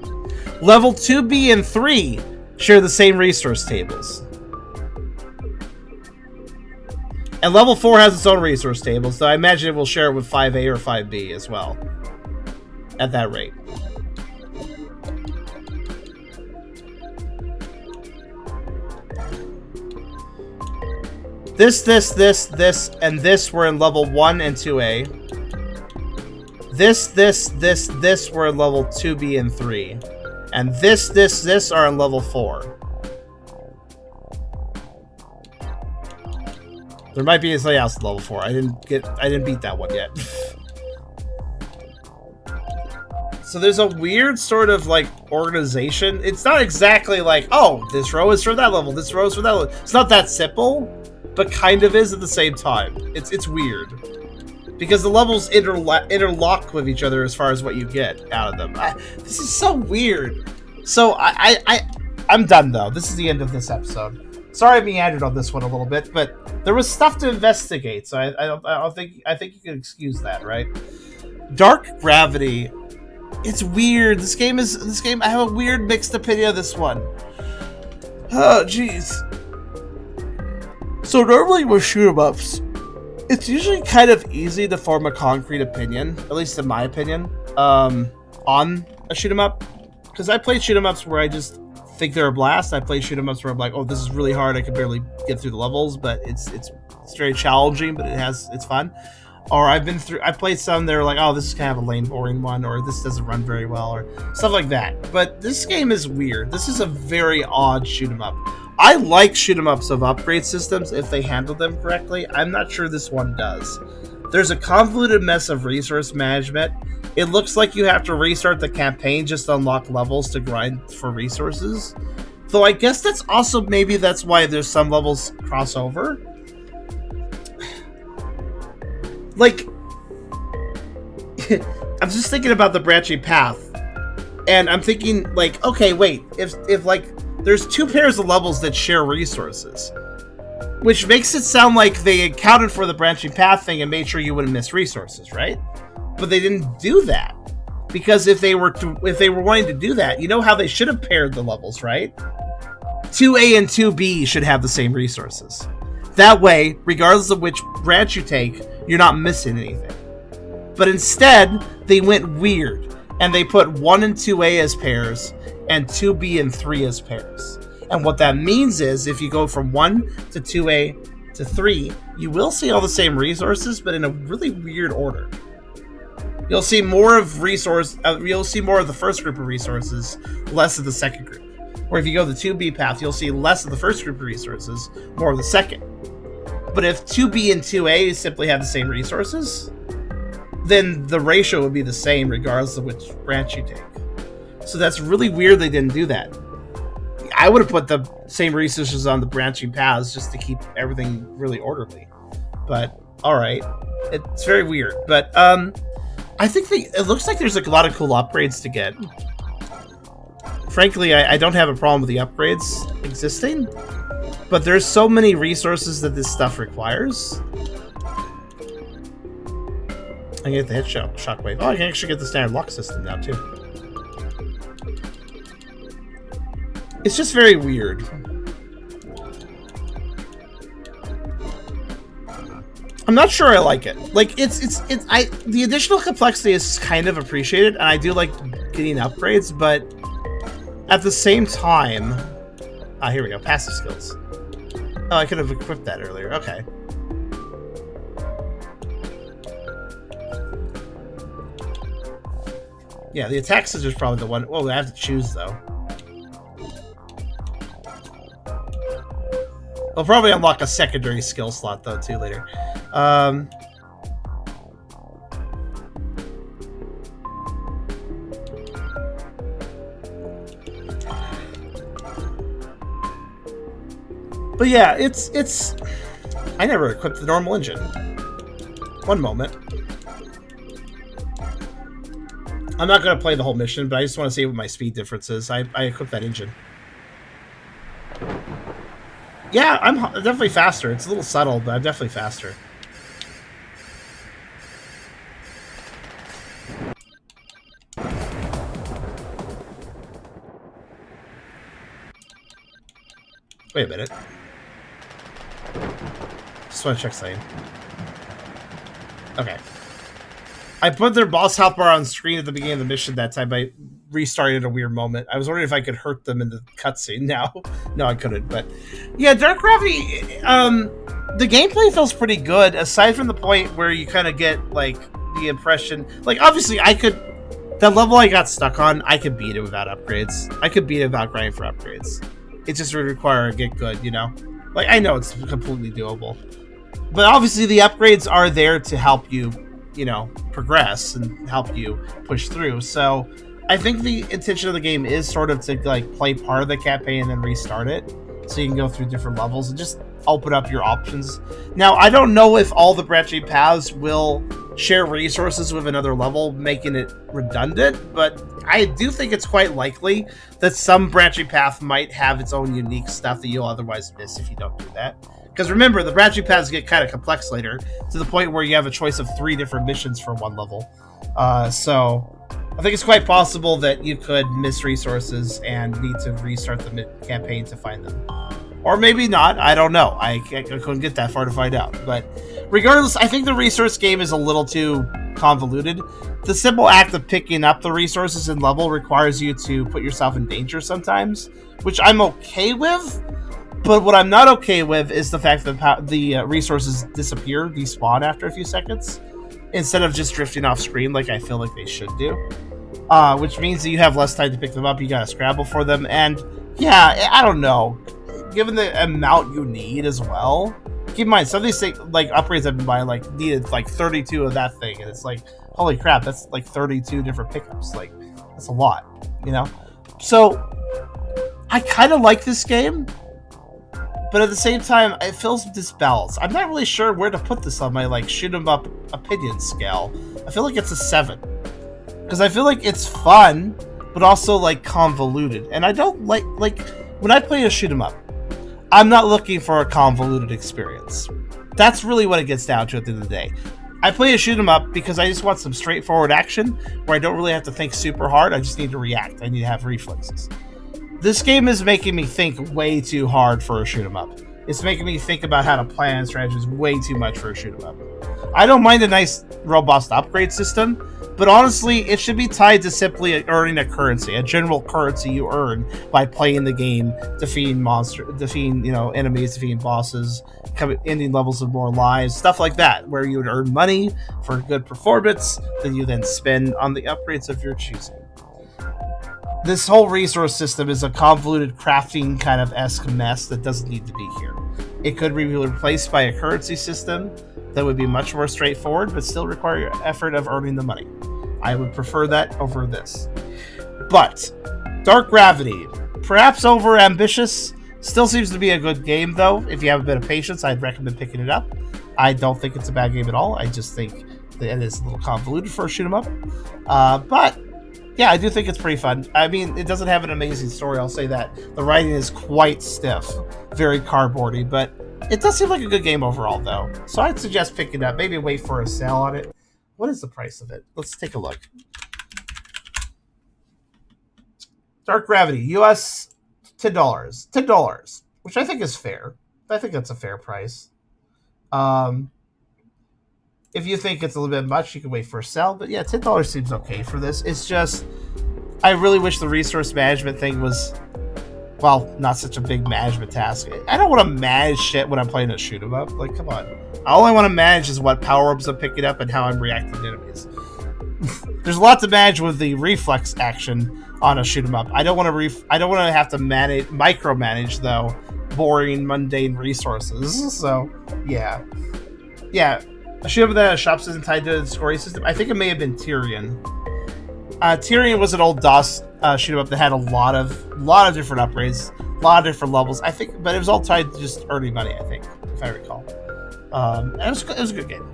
Level 2B and 3 share the same resource tables. And level 4 has its own resource tables, so I imagine it will share it with 5A or 5B as well. At that rate. This, and this were in level 1 and 2A. This were in level 2B and 3. And this are in level 4. There might be something else in level 4. I didn't beat that one yet. So there's a weird sort of like organization. It's not exactly like, oh, this row is for that level, this row is for that level. It's not that simple, but kind of is at the same time. It's weird. Because the levels interlock with each other as far as what you get out of them. This is so weird. So I'm done though. This is the end of this episode. Sorry I meandered on this one a little bit, but there was stuff to investigate, so I think you can excuse that, right? Dark Gravity. It's weird. This game I have a weird mixed opinion of this one. Oh, jeez. So normally with shoot-em-ups, it's usually kind of easy to form a concrete opinion, at least in my opinion, on a shoot-em-up. Because I play shoot-em-ups where I just think they're a blast. I play shoot-em-ups where I'm like, oh, this is really hard. I can barely get through the levels, but it's very challenging, but it's fun. Or I played some that are like, oh, this is kind of a lame, boring one, or this doesn't run very well, or stuff like that. But this game is weird. This is a very odd shoot-em-up. I like shoot-em-ups of upgrade systems if they handle them correctly. I'm not sure this one does. There's a convoluted mess of resource management. It looks like you have to restart the campaign just to unlock levels to grind for resources. Though I guess that's why there's some levels crossover. Like, I'm just thinking about the branching path, and I'm thinking, like, okay, wait, if like, there's 2 pairs of levels that share resources. Which makes it sound like they accounted for the branching path thing and made sure you wouldn't miss resources, right? But they didn't do that. Because if they were wanting to do that, you know how they should have paired the levels, right? 2A and 2B should have the same resources. That way, regardless of which branch you take, you're not missing anything. But instead, they went weird, and they put 1 and 2A as pairs, and 2B and 3 as pairs. And what that means is, if you go from 1 to 2A to 3, you will see all the same resources, but in a really weird order. You'll see more of you'll see more of the first group of resources, less of the second group. Or if you go the 2B path, you'll see less of the first group of resources, more of the second. But if 2B and 2A simply have the same resources, then the ratio would be the same regardless of which branch you take. So that's really weird they didn't do that. I would have put the same resources on the branching paths just to keep everything really orderly. But, alright. It's very weird. But, I think it looks like there's a lot of cool upgrades to get. Frankly, I don't have a problem with the upgrades existing, but there's so many resources that this stuff requires. I can get the hit shockwave. Oh, I can actually get the standard lock system now, too. It's just very weird. I'm not sure I like it. Like, the additional complexity is kind of appreciated, and I do like getting upgrades, but at the same time... here we go. Passive skills. Oh, I could have equipped that earlier. Okay. Yeah, the attack scissor is probably the one... Oh, I have to choose, though. I'll probably unlock a secondary skill slot, though, too, later. But yeah, it's... I never equipped the normal engine. One moment. I'm not going to play the whole mission, but I just want to see what my speed difference is. I equipped that engine. Yeah, I'm definitely faster. It's a little subtle, but I'm definitely faster. Wait a minute. Just want to check something. Okay. I put their boss health bar on screen at the beginning of the mission that time by restarting at a weird moment. I was wondering if I could hurt them in the cutscene now. No, I couldn't, but... Yeah, Dark Gravity, the gameplay feels pretty good, aside from the point where you kind of get, like, the impression... Like, obviously, I could... That level I got stuck on, I could beat it without upgrades. I could beat it without grinding for upgrades. It just would require a get good, you know? Like, I know it's completely doable. But obviously, the upgrades are there to help you, you know, progress and help you push through. So I think the intention of the game is sort of to like play part of the campaign and then restart it, so you can go through different levels and just open up your options. Now, I don't know if all the branching paths will share resources with another level, making it redundant, but I do think it's quite likely that some branching path might have its own unique stuff that you'll otherwise miss if you don't do that. Because remember, the branching paths get kind of complex later, to the point where you have a choice of 3 different missions for one level. So I think it's quite possible that you could miss resources and need to restart the campaign to find them. Or maybe not, I don't know. I couldn't get that far to find out. But regardless, I think the resource game is a little too convoluted. The simple act of picking up the resources in level requires you to put yourself in danger sometimes, which I'm okay with. But what I'm not okay with is the fact that the resources disappear, despawn after a few seconds, instead of just drifting off screen like I feel like they should do. Which means that you have less time to pick them up, you gotta scramble for them, and yeah, I don't know. Given the amount you need as well, keep in mind, some of these things, like upgrades I've been buying, like needed like 32 of that thing, and it's like, holy crap, that's like 32 different pickups. Like, that's a lot, you know? So, I kind of like this game, but at the same time, it feels disbalanced. I'm not really sure where to put this on my, like, shoot 'em up opinion scale. I feel like it's a 7. Because I feel like it's fun, but also, like, convoluted. And I don't like, when I play a shoot 'em up, I'm not looking for a convoluted experience. That's really what it gets down to at the end of the day. I play a shoot 'em up because I just want some straightforward action where I don't really have to think super hard. I just need to react. I need to have reflexes. This game is making me think way too hard for a shoot 'em up. It's making me think about how to plan strategies way too much for a shoot 'em up. I don't mind a nice, robust upgrade system, but honestly, it should be tied to simply earning a currency, a general currency you earn by playing the game, defeating enemies, defeating bosses, ending levels with more lives, stuff like that, where you would earn money for good performance that you then spend on the upgrades of your choosing. This whole resource system is a convoluted crafting kind of esque mess that doesn't need to be here. It could be replaced by a currency system that would be much more straightforward, but still require effort of earning the money. I would prefer that over this. But Dark Gravity, perhaps over ambitious, still seems to be a good game though. If you have a bit of patience, I'd recommend picking it up. I don't think it's a bad game at all. I just think that it is a little convoluted for a shoot 'em up. But yeah, I do think it's pretty fun. I mean, it doesn't have an amazing story, I'll say that. The writing is quite stiff, very cardboardy, but it does seem like a good game overall, though. So I'd suggest picking it up. Maybe wait for a sale on it. What is the price of it? Let's take a look. Dark Gravity, US $10. $10, which I think is fair. I think that's a fair price. If you think it's a little bit much, you can wait for a sale. But yeah, $10 seems okay for this. It's just, I really wish the resource management thing was, well, not such a big management task. I don't want to manage shit when I'm playing a shoot 'em up. Like, come on. All I want to manage is what power-ups I'm picking up and how I'm reacting to enemies. There's a lot to manage with the reflex action on a shoot 'em up. I don't want to have to micromanage though boring, mundane resources. So yeah. A shoot 'em up that has shop system tied to the scoring system. I think it may have been Tyrion. Tyrion was an old DOS shoot 'em up that had a lot of different upgrades, a lot of different levels. I think, but it was all tied to just earning money. I think, if I recall. It was a good game.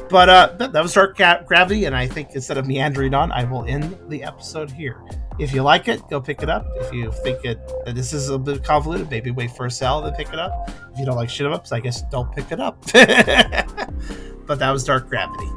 But that was Dark Gravity, and I think instead of meandering on, I will end the episode here. If you like it, go pick it up. If you think that this is a bit convoluted, maybe wait for a sale, then pick it up. If you don't like shoot 'em ups, I guess don't pick it up. But that was Dark Gravity.